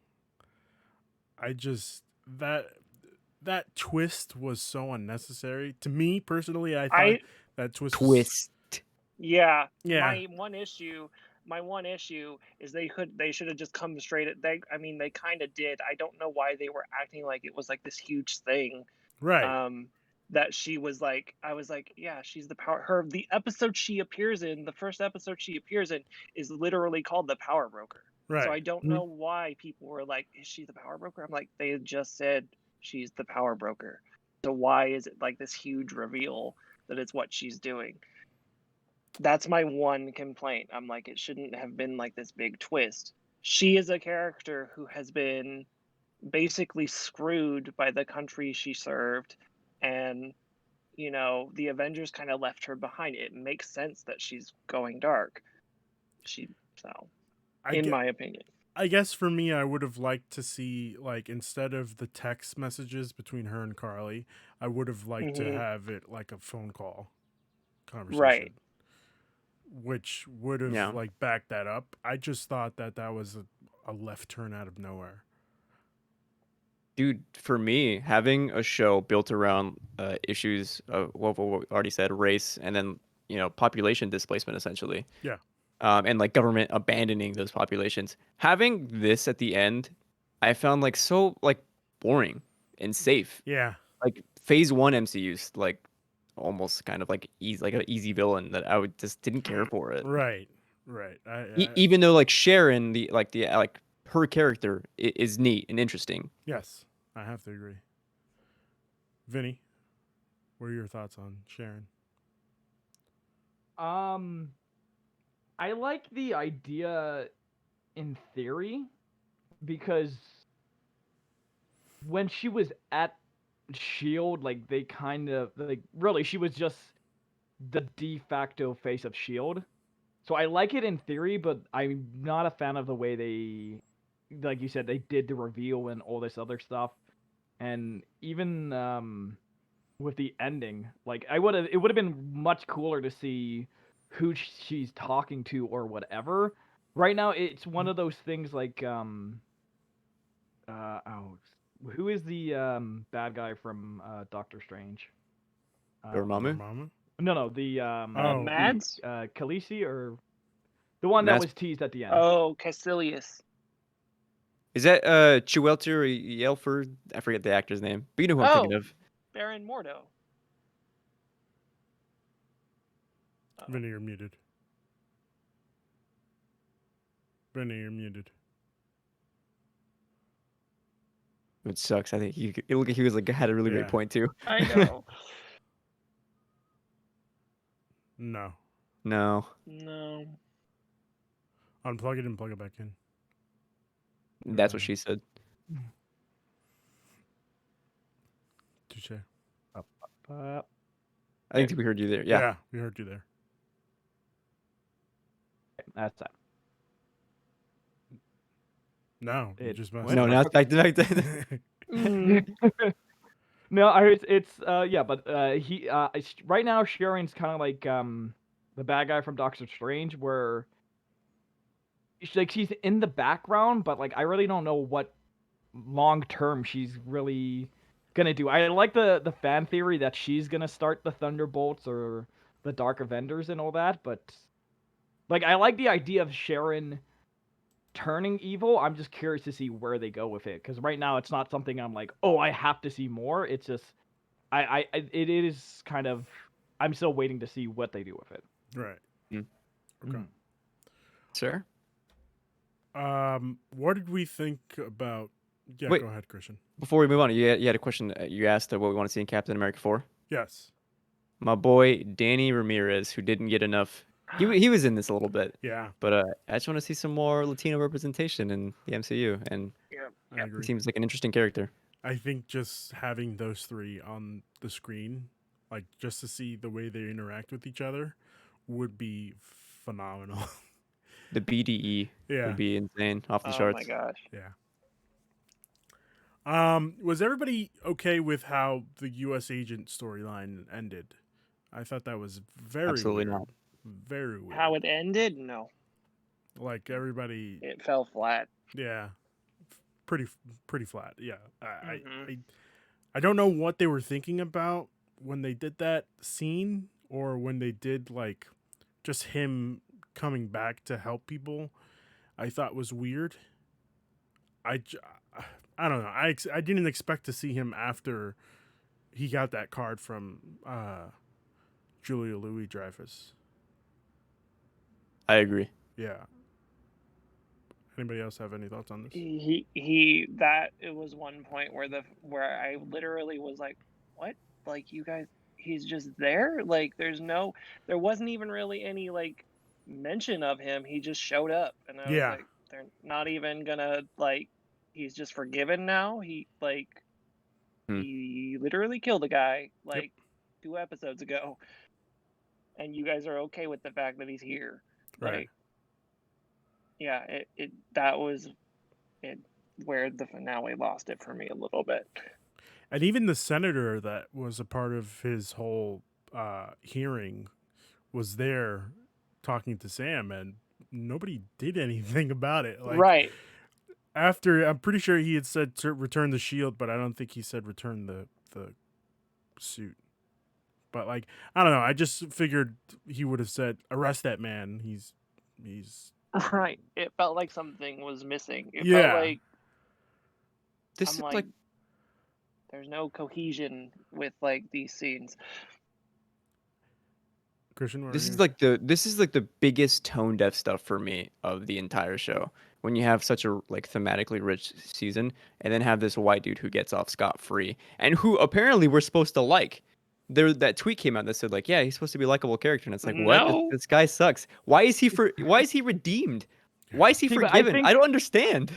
I just that twist was so unnecessary to me personally. I thought that twist. Was, Yeah. Yeah. My one issue is they should have just come straight at they kind of did. I don't know why they were acting like it was like this huge thing. right. That she was like, I was like, yeah, she's the power. The episode she appears in, the first episode she appears in, is literally called the Power Broker. Right. So I don't know why people were like, is she the Power Broker? I'm like, they had just said she's the Power Broker. So why is it like this huge reveal that it's what she's doing? That's my one complaint. I'm like, it shouldn't have been like this big twist. She is a character who has been basically screwed by the country she served, and the Avengers kind of left her behind. It makes sense that she's going dark. My opinion. I guess for me, I would have liked to see, like, instead of the text messages between her and Carly, I would have liked to have it like a phone call conversation. Right. Which would have, like, backed that up. I just thought that was a left turn out of nowhere. Dude, for me, having a show built around issues of what we already said, race, and then, population displacement, essentially. Yeah. And like government abandoning those populations. Having this at the end, I found like so like boring and safe. Yeah. Like phase 1 MCU's like almost kind of like an easy villain that I just didn't care for it. Right. Even though like Sharon, her character is neat and interesting. Yes, I have to agree. Vinny, what are your thoughts on Sharon? I like the idea in theory, because when she was at SHIELD, like they kind of like really she was just the de facto face of SHIELD. So I like it in theory, but I'm not a fan of the way they, like you said, they did the reveal and all this other stuff. And even with the ending, like it would have been much cooler to see who she's talking to or whatever. Right now, it's one of those things like who is the bad guy from Doctor Strange? Dormammu? No, the Mads? Khaleesi, or the one that was teased at the end. Oh, Caecilius. Is that Chiwetel or Yelford? I forget the actor's name. But you know who I'm thinking of. Baron Mordo. Vinny, you're muted. Vinny, you're muted. It sucks. I think he was like had a really great point too. I know. No. No. Unplug it and plug it back in. That's what she said. Touche. I think we heard you there. Yeah. Yeah, we heard you there. That's that. No, you just messed No, up. now it's back to back. No, right now Sharon's kind of like the bad guy from Doctor Strange, where she's in the background, but like I really don't know what long term she's really gonna do. I like the fan theory that she's gonna start the Thunderbolts or the Dark Avengers and all that, but like I like the idea of Sharon turning evil. I'm just curious to see where they go with it, because right now it's not something I'm like, oh, I have to see more. It's just it is kind of, I'm still waiting to see what they do with it. Right. Mm. Okay. Sure. What did we think about? Yeah, Wait. go ahead, Christian. Before we move on, you had a question. You asked what we want to see in Captain America 4. Yes. My boy Danny Ramirez, who didn't get enough. He was in this a little bit, Yeah, but I just want to see some more Latino representation in the MCU, and Yeah. I agree. he seems like an interesting character. I think just having those three on the screen, like just to see the way they interact with each other, would be phenomenal. The BDE Yeah. would be insane, off the Oh charts. my gosh. Yeah. Was everybody okay with how the U.S. agent storyline ended? I thought that was very Absolutely weird. not. Very weird. How it ended? No, Like everybody, it fell flat. yeah, pretty flat. Yeah, Mhm. I don't know what they were thinking about when they did that scene, or when they did like just him coming back to help people. I thought was weird. I don't know. I didn't expect to see him after he got that card from Julia Louis-Dreyfus. I agree. Yeah. Anybody else have any thoughts on this? He that it was one point where I literally was like, what? Like, you guys, he's just there? Like, there wasn't even really any like mention of him. He just showed up, and I was Yeah. like, they're not even gonna like, he's just forgiven now. He literally killed a guy like 2 episodes ago, and you guys are okay with the fact that he's here. Right. Like, yeah, that was it where the finale lost it for me a little bit. And even the senator that was a part of his whole hearing was there talking to Sam, and nobody did anything about it. Like, Right. after, I'm pretty sure he had said to return the shield, but I don't think he said return the suit. But like, I don't know. I just figured he would have said arrest that man. He's Right. It felt like something was missing. It Yeah. felt like This I'm is like, like there's no cohesion with like these scenes. Christian. what were this you is gonna like the biggest tone deaf stuff for me of the entire show. When you have such a like thematically rich season, and then have this white dude who gets off scot free, and who apparently we're supposed to like. That tweet came out that said like, yeah, he's supposed to be a likable character, and it's like, what? No. This guy sucks. Why is he redeemed? Why is he See, but I forgiven? think- I don't understand.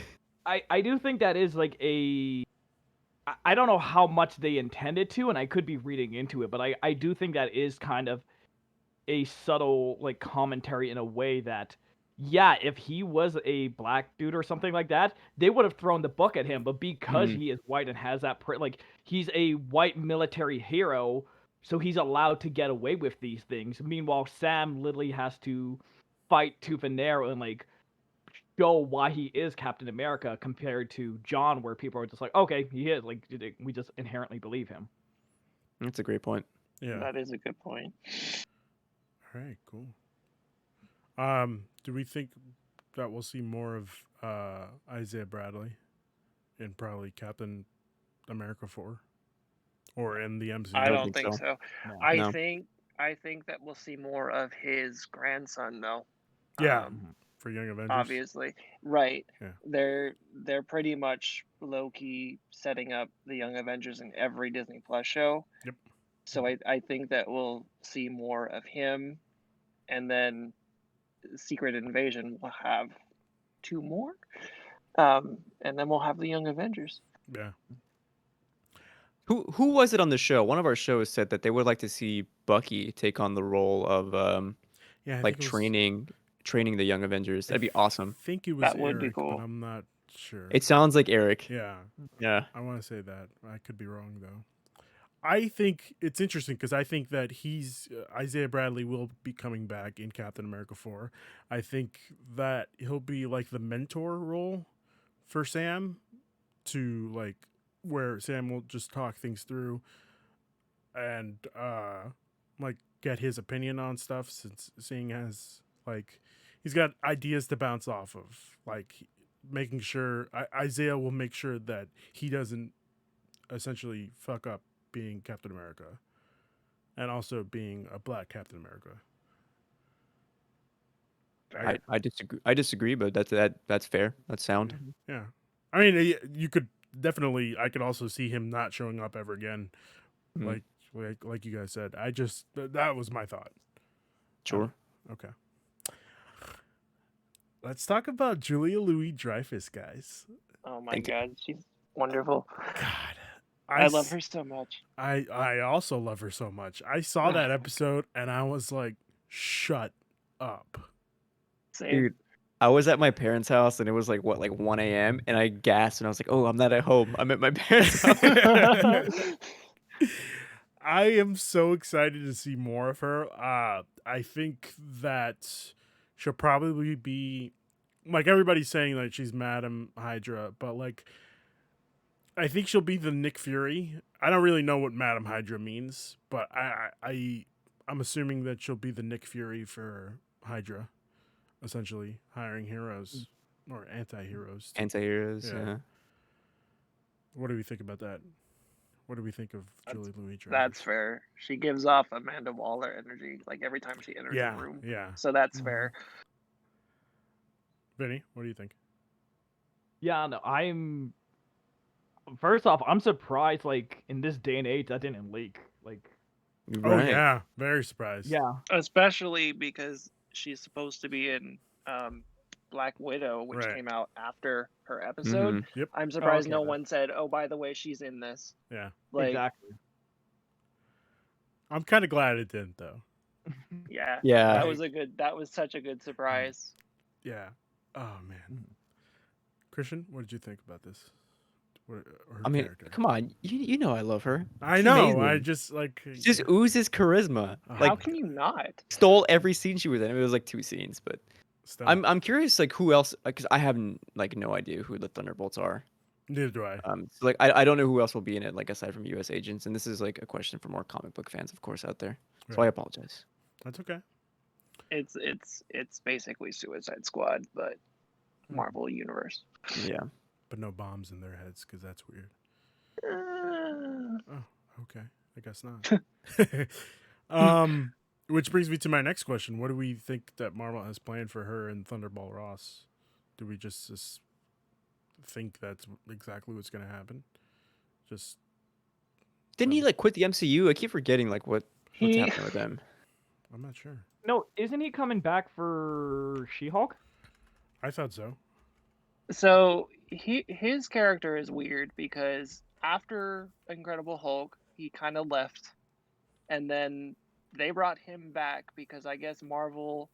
I do think that is like I don't know how much they intended to, and I could be reading into it, but I do think that is kind of a subtle like commentary in a way that, yeah, if he was a black dude or something like that, they would have thrown the book at him. But because he is white and has that like he's a white military hero, so he's allowed to get away with these things. Meanwhile, Sam literally has to fight tooth and nail and like show why he is Captain America compared to John, where people are just like, okay, he is. Like, we just inherently believe him. That's a great point. Yeah. That is a good point. All right. Cool. Do we think that we'll see more of Isaiah Bradley in probably Captain America 4, or in the MCU? I don't don't think think so. so. No. No. I think that we'll see more of his grandson though. Yeah. Mhm. For Young Avengers. Obviously. Right. Yeah. They're pretty much low key setting up the Young Avengers in every Disney Plus show. Yep. So I think that we'll see more of him, and then Secret Invasion will have 2 more. And then we'll have the Young Avengers. Yeah. Who was it on the show? One of our shows said that they would like to see Bucky take on the role of Yeah. I like think it was- training the Young Avengers. That'd be awesome. I think it was That would be Eric, cool. but I'm not sure. It sounds like Eric. Yeah. Yeah. I want to say that. I could be wrong though. I think it's interesting because I think that Isaiah Bradley will be coming back in Captain America 4. I think that he'll be like the mentor role for Sam, to like where Sam will just talk things through and like get his opinion on stuff, since seeing as like he's got ideas to bounce off of, like making sure Isaiah will make sure that he doesn't essentially fuck up being Captain America, and also being a black Captain America. I disagree. I disagree, but that's fair. That's sound. Yeah, I mean, you could definitely. I could also see him not showing up ever again, Mhm. like you guys said. I just that was my thought. Sure. Okay. Let's talk about Julia Louis-Dreyfus, guys. Oh my Thank you. god, she's wonderful. God, I love her so much. I also love her so much. I saw that episode and I was like, shut up. Same. Dude, I was at my parents' house and it was like 1 a.m. and I gasped and I was like, "Oh, I'm not at home. I'm at my parents' house." I am so excited to see more of her. I think that she'll probably be like everybody's saying that she's Madam Hydra, but like I think she'll be the Nick Fury. I don't really know what Madam Hydra means, but I'm assuming that she'll be the Nick Fury for Hydra, essentially hiring heroes or anti-heroes. Anti-heroes. Yeah. Yeah. What do we think about that? What do we think of Julie Louis-Dreyfus? That's fair. She gives off Amanda Waller energy, like every time she enters Yeah, a room. yeah. So that's fair. Vinny, what do you think? Yeah, no, first off, I'm surprised, like, in this day and age, that didn't leak. Like, Oh Right. yeah, very surprised. yeah, Especially because she's supposed to be in Black Widow, which Right. came out after her episode. Mhm. Yep. I'm surprised okay, no then. one said, "Oh, by the way, she's in this." Yeah. Like, exactly. I'm kind of glad it didn't though. yeah, Yeah. that was such a good surprise. Yeah. Oh man. Christian, what did you think about this? Her I mean, character. come on. You know I love her. I She's know. amazing. I just like She just oozes charisma. Oh, How Like can you not? stole every scene she was in. It was like 2 scenes, but stuff. I'm curious like who else because I have like no idea who the Thunderbolts are. Neither do I. So like I don't know who else will be in it like aside from U.S. agents, and this is like a question for more comic book fans, of course, out there. So I Right. apologize. That's okay. It's basically Suicide Squad, but Marvel universe. Yeah. But no bombs in their heads because that's weird. Oh, okay. I guess not. Which brings me to my next question. What do we think that Marvel has planned for her and Thunderbolt Ross? Do we just think that's exactly what's going to happen? Just Didn't he like quit the MCU? I keep forgetting like what's He happening with him. I'm not sure. No, isn't he coming back for She-Hulk? I thought so. So his character is weird because after Incredible Hulk, he kind of left, and then they brought him back because I guess Marvel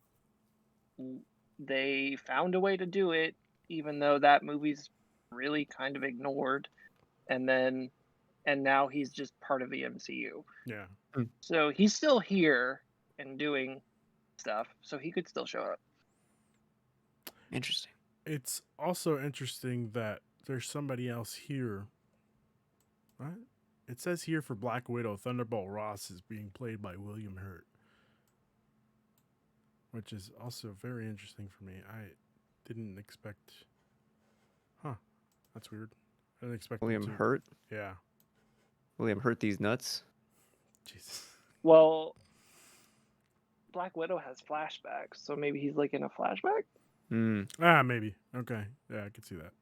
they found a way to do it, even though that movie's really kind of ignored, and now he's just part of the MCU. Yeah. So he's still here and doing stuff, so he could still show up. Interesting. It's also interesting that there's somebody else here. What? It says here for Black Widow, Thunderbolt Ross is being played by William Hurt, which is also very interesting for me. I didn't expect. Huh? That's weird. I didn't expect them William to- Hurt. Yeah. William Hurt these nuts. Jesus. Well, Black Widow has flashbacks, so maybe he's like in a flashback. Maybe. Okay. Yeah, I could see that.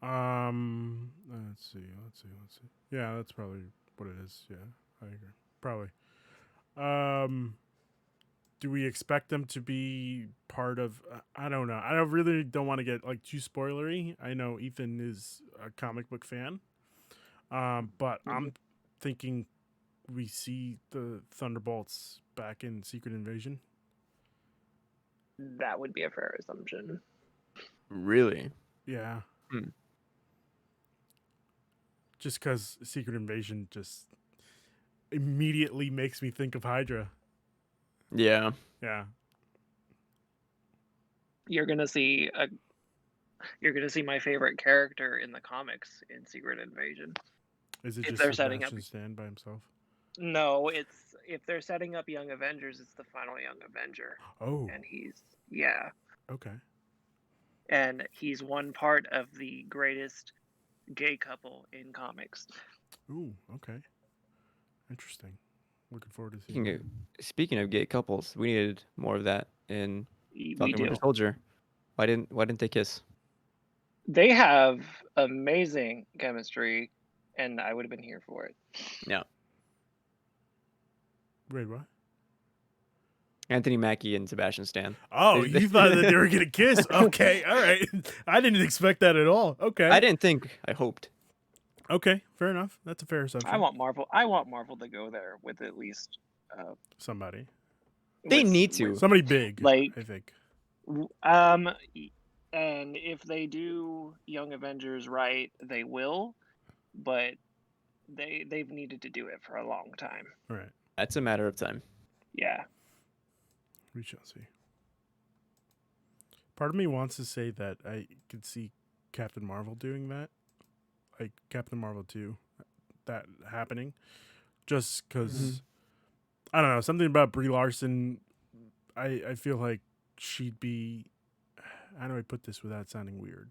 Let's see. Yeah, that's probably what it is. Yeah, I agree. Probably. Do we expect them to be part of? I don't know. I really don't want to get like too spoilery. I know Ethan is a comic book fan, but I'm thinking we see the Thunderbolts back in Secret Invasion. That would be a fair assumption. Really? Yeah. Hmm. Just because Secret Invasion just immediately makes me think of Hydra. Yeah. Yeah. You're gonna see my favorite character in the comics in Secret Invasion. Is it If just they're setting Sebastian up- Stan by himself? No, it's if they're setting up Young Avengers, it's the final Young Avenger, Oh, and he's okay. and he's one part of the greatest gay couple in comics. Ooh, okay. Interesting. Looking forward to seeing Speaking that. of, speaking of gay couples, we needed more of that in We Falcon and Winter do. Soldier. Why didn't they kiss? They have amazing chemistry, and I would have been here for it. No. Wait, what? Anthony Mackie and Sebastian Stan. Oh, They- you thought that they were gonna kiss? Okay, all right. I didn't expect that at all. Okay. I didn't think. I hoped. Okay, fair enough. That's a fair assumption. I want Marvel to go there with at least Somebody. They with- need to. with- Somebody big, Like- I think. And if they do Young Avengers right, they will, but they've needed to do it for a long time. All right. That's a matter of time. Yeah. We shall see. Part of me wants to say that I could see Captain Marvel doing that. Like Captain Marvel 2, that happening. Just because, I don't know, something about Brie Larson, I feel like she'd be, how do I put this without sounding weird?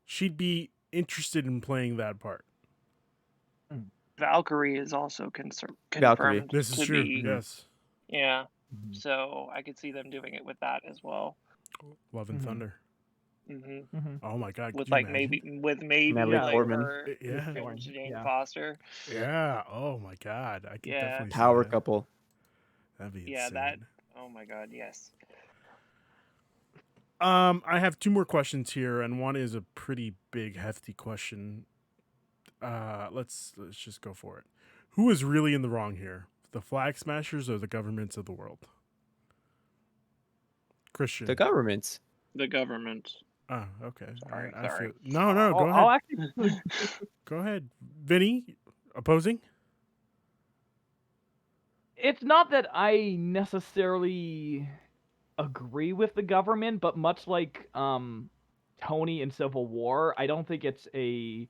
She'd be interested in playing that part. Valkyrie is also Valkyrie. confirmed This is to true, be. yes. Yeah. So I could see them doing it with that as well. Love and Mhm. Thunder. hmm Oh my God. With could you like imagine? maybe Natalie like Portman. her Yeah. and Jane Yeah. Foster. Yeah. Oh my God. I could Yeah. definitely see Power that. couple. That'd be Yeah, insane. that. Oh my God, yes. I have two more questions here, and one is a pretty big, hefty question. Let's just go for it. Who is really in the wrong here? The flag smashers or the governments of the world? Christian. The governments. The government. Oh, okay. Sorry, I sorry. feel... No, go ahead. I'll actually Go ahead. Vinny, opposing? it's not that I necessarily agree with the government, but much like Tony in Civil War, I don't think it's a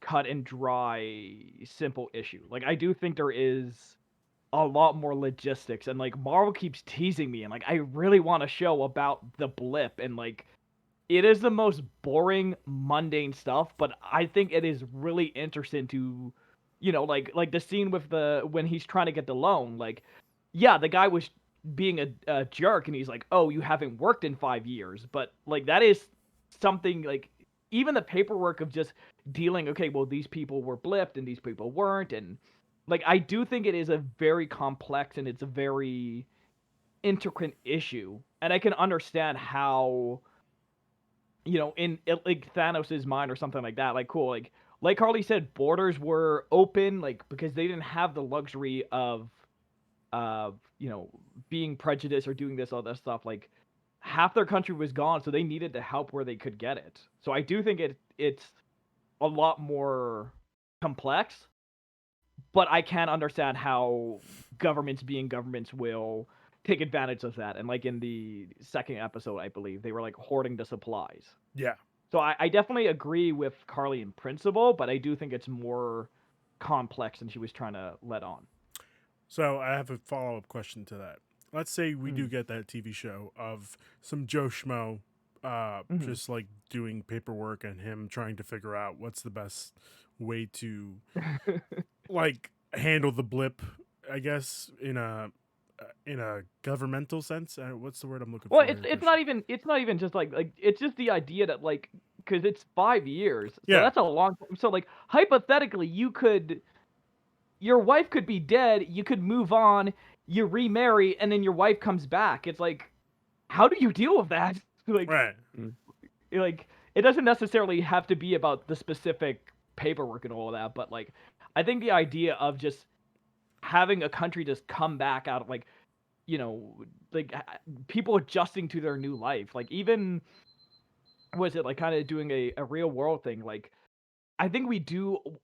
cut and dry simple issue. Like I do think there is a lot more logistics, and like Marvel keeps teasing me, and like I really want a show about the blip, and like it is the most boring, mundane stuff, but I think it is really interesting to, like the scene with when he's trying to get the loan. Like, yeah, the guy was being a jerk, and he's like, "Oh, you haven't worked in 5 years," but like that is something like even the paperwork of just dealing. Okay, well these people were blipped and these people weren't, and like I do think it is a very complex and it's a very intricate issue, and I can understand how. In like Thanos' mind or something like that, like cool, like Carly said, borders were open, like because they didn't have the luxury of, being prejudiced or doing this all that stuff. Like half their country was gone, so they needed the help where they could get it. So I do think it's a lot more complex, but I can understand how governments being governments will take advantage of that. And like in the second episode, I believe they were like hoarding the supplies. Yeah. So I definitely agree with Carly in principle, but I do think it's more complex than she was trying to let on. So I have a follow-up question to that. Let's say we do get that TV show of some Joe Schmo just like doing paperwork and him trying to figure out what's the best way to like handle the blip, I guess, in a governmental sense. What's the word I'm looking Well, for? it's not even just like it's just the idea that like because it's 5 years, so Yeah. that's a long time. So like hypothetically, your wife could be dead, you could move on, you remarry, and then your wife comes back. It's like, how do you deal with that? Right. Like it doesn't necessarily have to be about the specific paperwork and all of that, but like I think the idea of just having a country just come back out of like like people adjusting to their new life, like even was it like kind of doing a real world thing. Like I think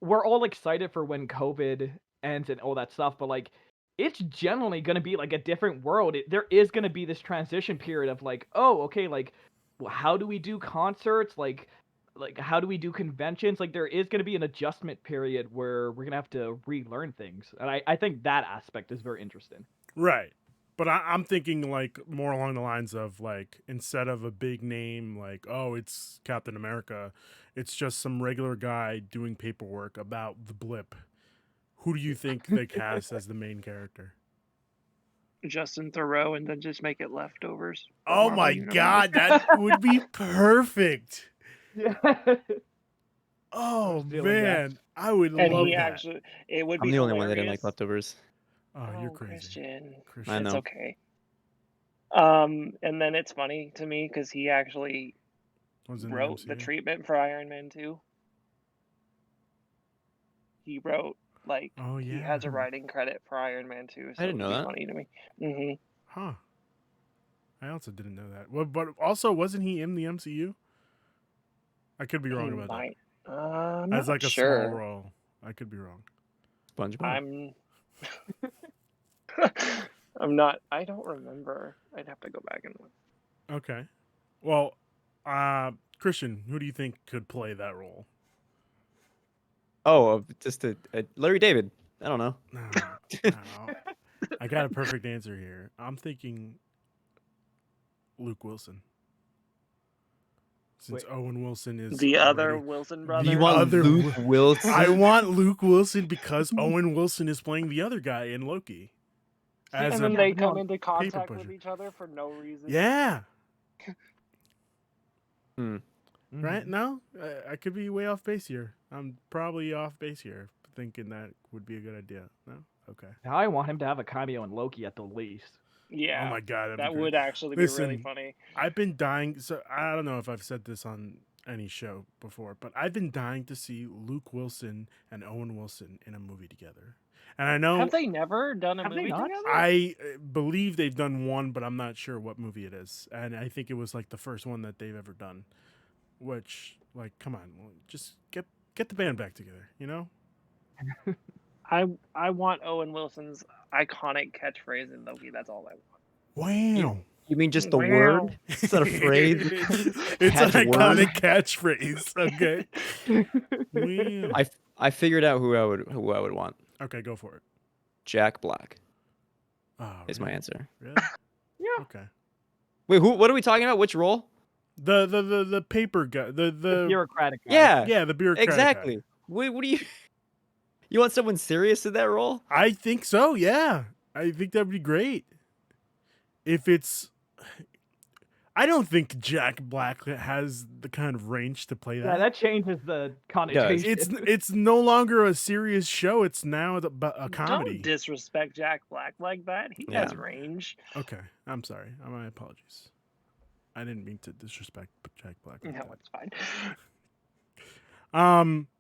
we're all excited for when COVID ends and all that stuff, but like it's generally going to be like a different world. There is going to be this transition period of like, oh, okay, like, well, how do we do concerts? Like, like how do we do conventions? Like there is going to be an adjustment period where we're going to have to relearn things, and I think that aspect is very interesting. Right. But I'm thinking like more along the lines of like instead of a big name like oh it's Captain America, it's just some regular guy doing paperwork about the blip. Who do you think they cast as the main character? Justin Thoreau, and then just make it leftovers. for Oh Marvel my Universe. god, that would be perfect. Yeah. Oh stealing that. man, I would And love he that. actually, it would I'm be the only one that didn't like hilarious. leftovers. Oh, you're Oh, crazy. Christian. I It's know. okay. And then it's funny to me because he actually Was in wrote the MCU? treatment for Iron Man 2. He wrote like Oh he yeah. has a writing credit for Iron Man 2, so didn't know it'd be that. funny to me. hmm Huh. I also didn't know that. Well, but also wasn't he in the MCU? I could be wrong He about might. that. I'm As not like a sure. small role. I could be wrong. SpongeBob. I'm. I'm not. I don't remember. I'd have to go back and look. Okay. Well, Christian, who do you think could play that role? Oh, just a Larry David. I don't know. No, no. I got a perfect answer here. I'm thinking Luke Wilson. Since Wait. Owen Wilson is The other already- Wilson The brother. You want other Luke Wi- Wilson? I want Luke Wilson because Owen Wilson is playing the other guy in Loki. As and a, then they no, come into contact with pusher. each other for no reason. yeah, Hmm. right? Mhm. No, I could be way off base here. I'm probably off base here, thinking that would be a good idea. No, okay. Now I want him to have a cameo in Loki at the least. Yeah. Oh my god, that'd that be great. would actually be really Listen, funny. I've been dying. So I don't know if I've said this on any show before, but I've been dying to see Luke Wilson and Owen Wilson in a movie together. And I know Have they never done a Have they movie not? together? I believe they've done one, but I'm not sure what movie it is. And I think it was like the first one that they've ever done. Which, like, come on, just get the band back together, you know? I want Owen Wilson's iconic catchphrase in Loki. That's all I want. Wow. You mean just the Wow. word? It's not a phrase. It's an Catchword. iconic catchphrase. Okay. Wow. I figured out who I would want. Okay, go for it. Jack Black Oh, is my really? answer. Really? Yeah. Okay. Wait, what are we talking about? Which role? The paper guy. The Bureaucratic guy. Yeah, the bureaucratic guy. exactly. What do you? You want someone serious in that role? I think so. Yeah, I think that'd be great. If it's, I don't think Jack Black has the kind of range to play that. Yeah, that changes the connotation. It's no longer a serious show. It's now a comedy. Don't disrespect Jack Black like that. He Yeah. has range. Okay, I'm sorry. My apologies. I didn't mean to disrespect Jack Black. like No, that. it's fine.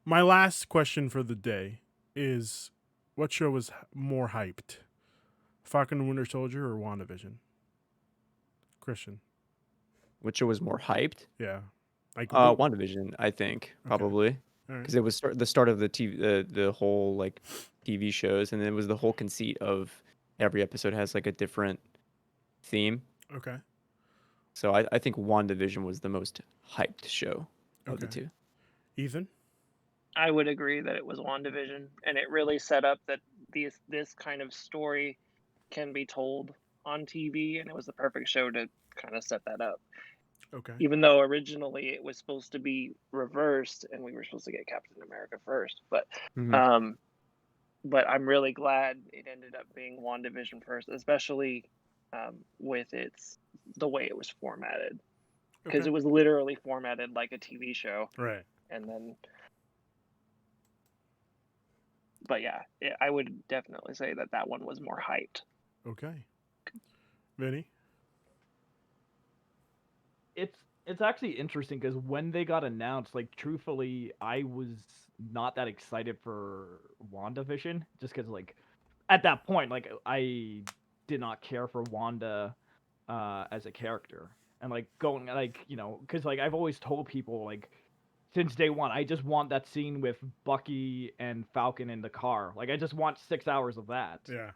My last question for the day is, what show was more hyped? Falcon and Winter Soldier or WandaVision? Christian. Which show was more hyped? Yeah. Like WandaVision, I think, probably. all right. Because it was the start of the TV, the whole like TV shows, and then it was the whole conceit of every episode has like a different theme. Okay. So I think WandaVision was the most hyped show of the Okay. two. Ethan? I would agree that it was WandaVision, and it really set up that this kind of story can be told on TV, and it was the perfect show to kind of set that up. Okay. Even though originally it was supposed to be reversed, and we were supposed to get Captain America first, but Mhm. but I'm really glad it ended up being WandaVision first, especially with the way it was formatted, because Okay. it was literally formatted like a TV show, Right. and then. But yeah, I would definitely say that one was more hyped. Okay. Vinny? It's actually interesting because when they got announced, like truthfully, I was not that excited for WandaVision just because like at that point, like I did not care for Wanda as a character, and like going like because like I've always told people like since day one, I just want that scene with Bucky and Falcon in the car. Like I just want 6 hours of that. Yeah.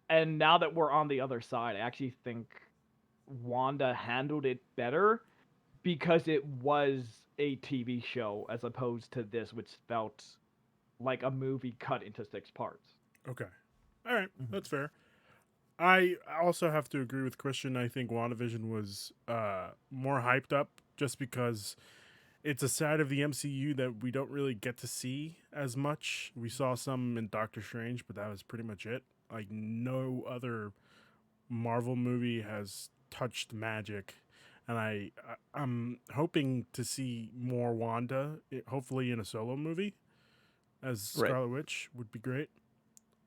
And now that we're on the other side, I actually think Wanda handled it better because it was a TV show as opposed to this, which felt like a movie cut into 6 parts. Okay. All right. Mhm. That's fair. I also have to agree with Christian. I think WandaVision was more hyped up just because it's a side of the MCU that we don't really get to see as much. We saw some in Doctor Strange, but that was pretty much it. Like, no other Marvel movie has touched magic. And I'm hoping to see more Wanda, hopefully in a solo movie as Right. Scarlet Witch would be great.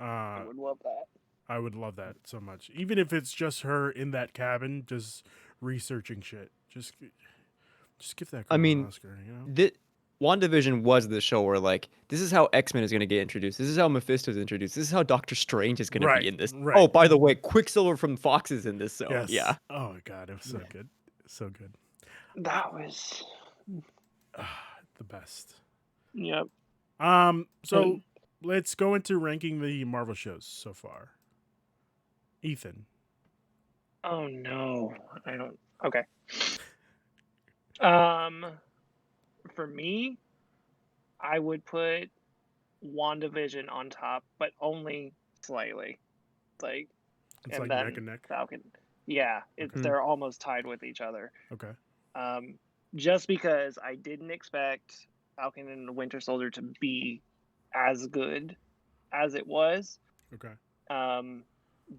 I would love that. I would love that so much. Even if it's just her in that cabin, just researching shit. Just give that girl I mean, an Oscar, you know? WandaVision was the show where, like, this is how X-Men is going to get introduced. This is how Mephisto is introduced. This is how Doctor Strange is going to Right, be in this. right. Oh, by the way, Quicksilver from Fox is in this. So, Yes. yeah. Oh my god, it was so good. So good. That was. The best. Yep. So And- let's go into ranking the Marvel shows so far. Ethan. Oh no, I don't. Okay. For me, I would put WandaVision on top, but only slightly. Like, It's and like then neck and neck. Falcon. Yeah, Okay. they're almost tied with each other. Okay. Just because I didn't expect Falcon and the Winter Soldier to be as good as it was. Okay.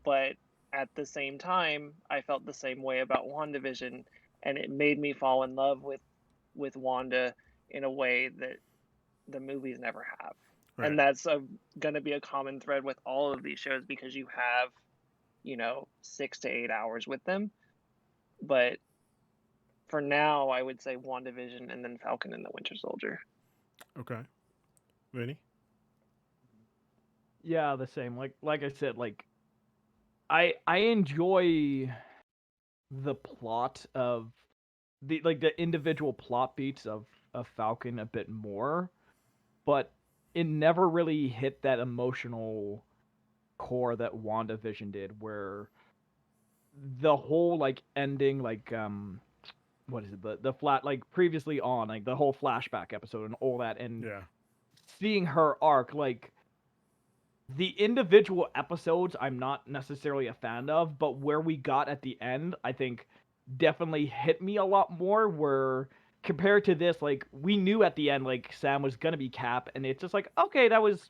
But at the same time, I felt the same way about WandaVision, and it made me fall in love with Wanda in a way that the movies never have. Right. And that's going to be a common thread with all of these shows because you have, 6 to 8 hours with them. But for now, I would say WandaVision and then Falcon and the Winter Soldier. Okay. Vinny? Yeah, the same. Like I said, I enjoy the plot of the individual plot beats of Falcon a bit more, but it never really hit that emotional core that WandaVision did, where the whole ending, what is it, the flat, previously on, the whole flashback episode and all that, and Yeah. seeing her arc, the individual episodes I'm not necessarily a fan of, but where we got at the end, I think definitely hit me a lot more, where compared to this, we knew at the end, Sam was gonna be Cap, and it's just okay, that was,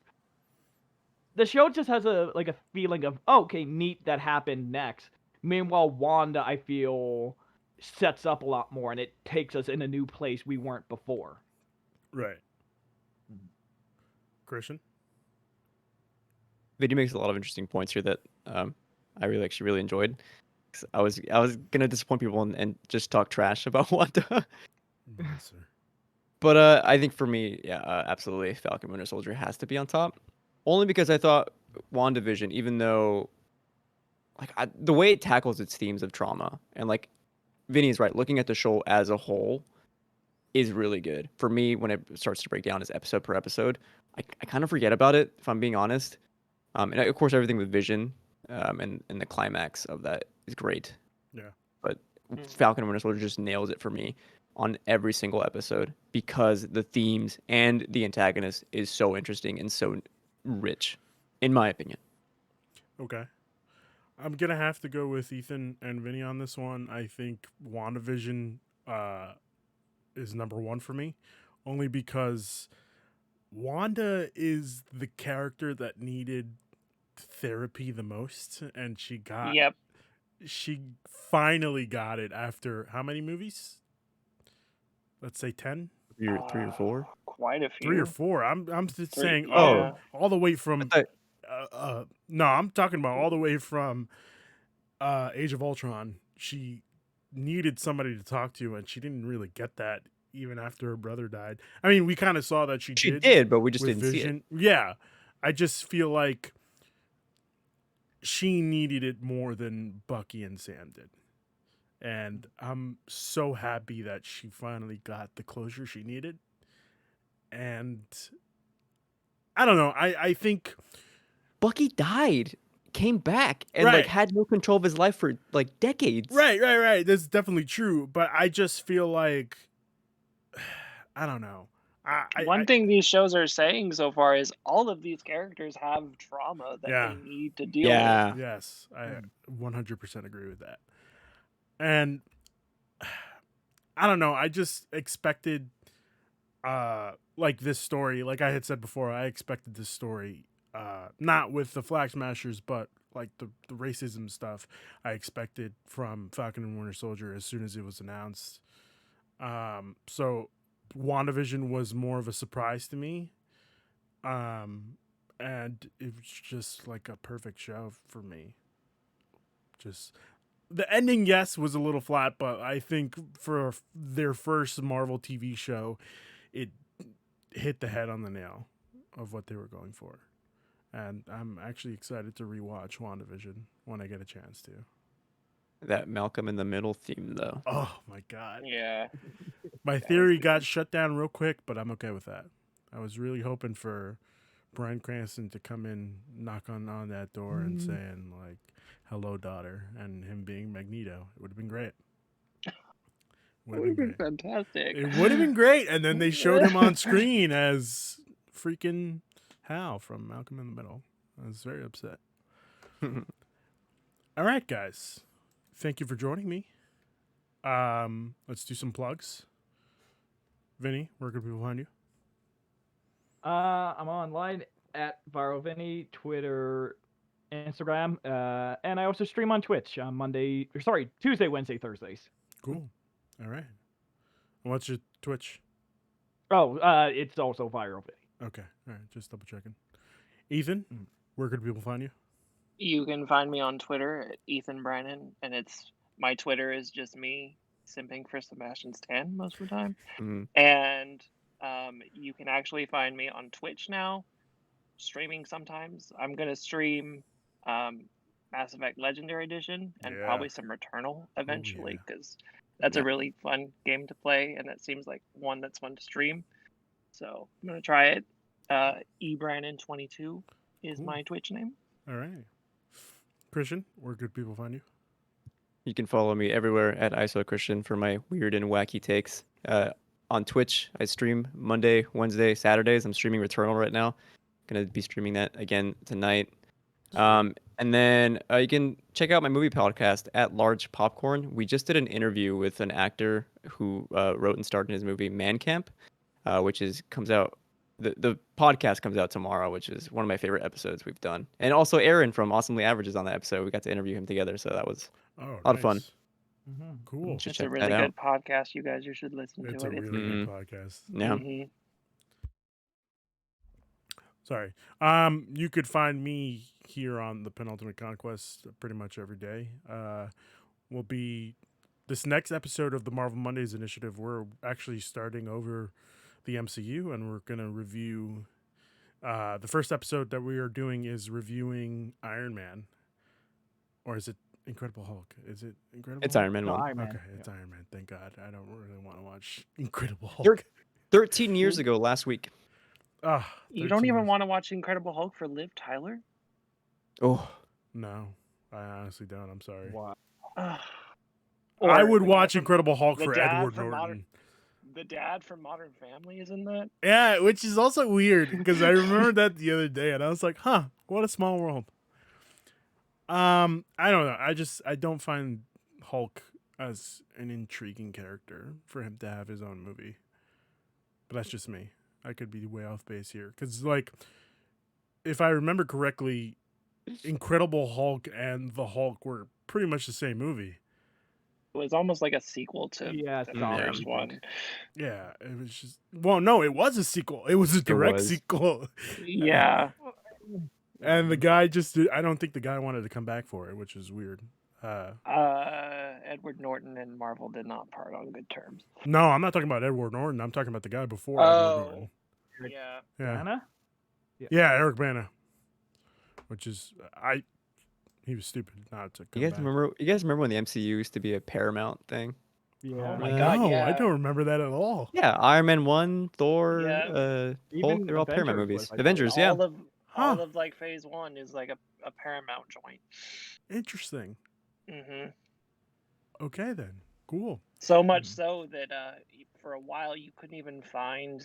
the show just has a feeling of, oh, okay, neat, that happened next. Meanwhile, Wanda, I feel, sets up a lot more, and it takes us in a new place we weren't before. Right. Christian? Vinny makes a lot of interesting points here that I actually really enjoyed. 'Cause I was gonna disappoint people and just talk trash about Wanda. Yes, sir. But I think for me, yeah, absolutely, Falcon Winter Soldier has to be on top. Only because I thought WandaVision, even though the way it tackles its themes of trauma, and Vinny's right, looking at the show as a whole is really good. For me, when it starts to break down as episode per episode, I kind of forget about it, if I'm being honest. And of course, everything with Vision and the climax of that is great. Yeah. But Falcon and Winter Soldier just nails it for me on every single episode because the themes and the antagonist is so interesting and so rich, in my opinion. Okay. I'm going to have to go with Ethan and Vinny on this one. I think WandaVision is number one for me, only because Wanda is the character that needed therapy the most, and she finally got it after how many movies? Let's say 10? Three or four? Quite a few. 3 or 4. I'm just saying yeah. all the way from I no, I'm talking about all the way from Age of Ultron. She needed somebody to talk to, and she didn't really get that even after her brother died. I mean, we kind of saw that she did, but we just with didn't Vision. see it. Yeah, I just feel like she needed it more than Bucky and Sam did. And I'm so happy that she finally got the closure she needed. And I don't know. I think Bucky died came back and like Right. had no control of his life for like decades. Right. That's definitely true. But I just feel like, I don't know. One thing these shows are saying so far is all of these characters have trauma that Yeah. they need to deal Yeah. Yes, I 100% agree with that. And I don't know. I just expected, like this story. Like I had said before, I expected this story, not with the Flag Smashers, but like the racism stuff. I expected from Falcon and Winter Soldier as soon as it was announced. So WandaVision was more of a surprise to me. And it was just like a perfect show for me. Just the ending, yes, was a little flat, but I think for their first Marvel TV show, it hit the head on the nail of what they were going for. And I'm actually excited to rewatch WandaVision when I get a chance to. That Malcolm in the Middle theme, though. Oh my god. with. Yeah. My was theory good. got shut down real quick, but I'm okay with that. I was really hoping for Bryan Cranston to come in, knock on that door and saying like, "Hello, daughter," and him being Magneto. It would have been great. Would have been fantastic. It would have been great. And then they showed him on screen as freaking Hal from Malcolm in the Middle. I was very upset. All right, guys. Thank you for joining me. Let's do some plugs. Vinny, where can people find you? I'm online at ViralVinny, Twitter, Instagram, and I also stream on Twitch on Tuesday, Wednesday, Thursdays. Cool. All right. And what's your Twitch? Oh, it's also ViralVinny. Okay. All right. Just double checking. Ethan, where can people find you? You can find me on Twitter at Ethan Brannon, and my Twitter is just me simping for Sebastian Stan most of the time. And you can actually find me on Twitch now, streaming sometimes. I'm gonna stream Mass Effect Legendary Edition and probably some Returnal eventually, because that's a really fun game to play, and it seems like one that's fun to stream. So I'm gonna try it. eBrannon22 is my Twitch name. All right. Christian, where could people find you? You can follow me everywhere at IsoChristian for my weird and wacky takes. On Twitch, I stream Monday, Wednesday, Saturdays. I'm streaming Returnal right now. Gonna be streaming that again tonight. And then you can check out my movie podcast at Large Popcorn. We just did an interview with an actor who wrote and starred in his movie Man Camp, which comes out. The podcast comes out tomorrow, which is one of my favorite episodes we've done. And also Aaron from Awesomely Average is on that episode. We got to interview him together, so that was a lot of fun. Cool. It's a really good podcast. You guys should listen to it. It's a really good podcast. Yeah. Sorry. You could find me here on the Penultimate Conquest pretty much every day. Will be this next episode of the Marvel Mondays initiative. We're actually starting over the MCU, and we're gonna review. The first episode that we are doing is reviewing Iron Man, or is it Incredible Hulk? Is it Incredible? It's Hulk? Iron Man 1. Iron Man. Okay, it's Iron Man. Thank God. I don't really want to watch Incredible Hulk. 13 years ago last week. You don't even want to watch Incredible Hulk for Liv Tyler? Oh. No, I honestly don't. I'm sorry. Wow. I would watch Incredible Hulk for Edward Norton. The dad from Modern Family is in that? Yeah, which is also weird because I remember that the other day and I was like, huh, what a small world. I don't know. I don't find Hulk as an intriguing character for him to have his own movie. But that's just me. I could be way off base here. Because, like, if I remember correctly, Incredible Hulk and the Hulk were pretty much the same movie. It was almost like a sequel to the first one. Yeah, it was just... Well, no, it was a sequel. It was a direct sequel. Yeah. And the guy just... I don't think the guy wanted to come back for it, which is weird. Edward Norton and Marvel did not part on good terms. No, I'm not talking about Edward Norton. I'm talking about the guy before Edward Norton. Yeah. Yeah, Eric Bana. Which is... He was stupid not to come You guys back. remember when the MCU used to be a Paramount thing? Yeah. Oh my God, No, yeah. I don't remember that at all. Yeah, Iron Man 1, Thor, Yeah. Hulk, Even they're all Paramount Avengers movies. was like Avengers, yeah. Huh. all of like Phase 1 is like a Paramount joint. Interesting. Hmm Okay then. Cool. So much so that for a while you couldn't even find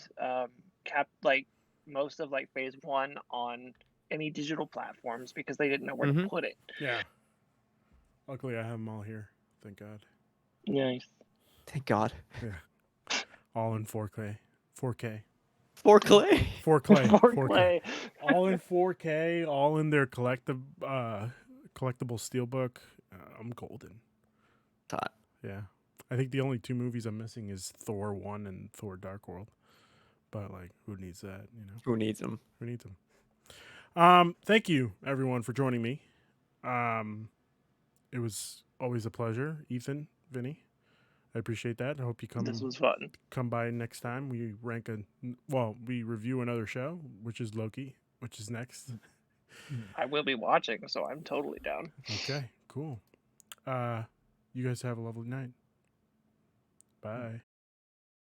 most of like Phase 1 on any digital platforms because they didn't know where to Mhm. put it. Yeah. Luckily, I have them all here. Thank God. Nice. Thank God. Yeah. All in 4K. 4K. For Clay. 4K. For 4K. Clay. All in 4K. All in their collectible steelbook. I'm golden. Hot. Yeah. I think the only 2 movies I'm missing is Thor 1 and Thor Dark World. But like, who needs that? You know, Who needs them? who needs them? Thank you everyone for joining me. It was always a pleasure, Ethan, Vinny. I appreciate that. I hope you This was fun. come by next time. We we review another show, which is Loki, which is next. I will be watching, so I'm totally down. Okay, cool. You guys have a lovely night. Bye.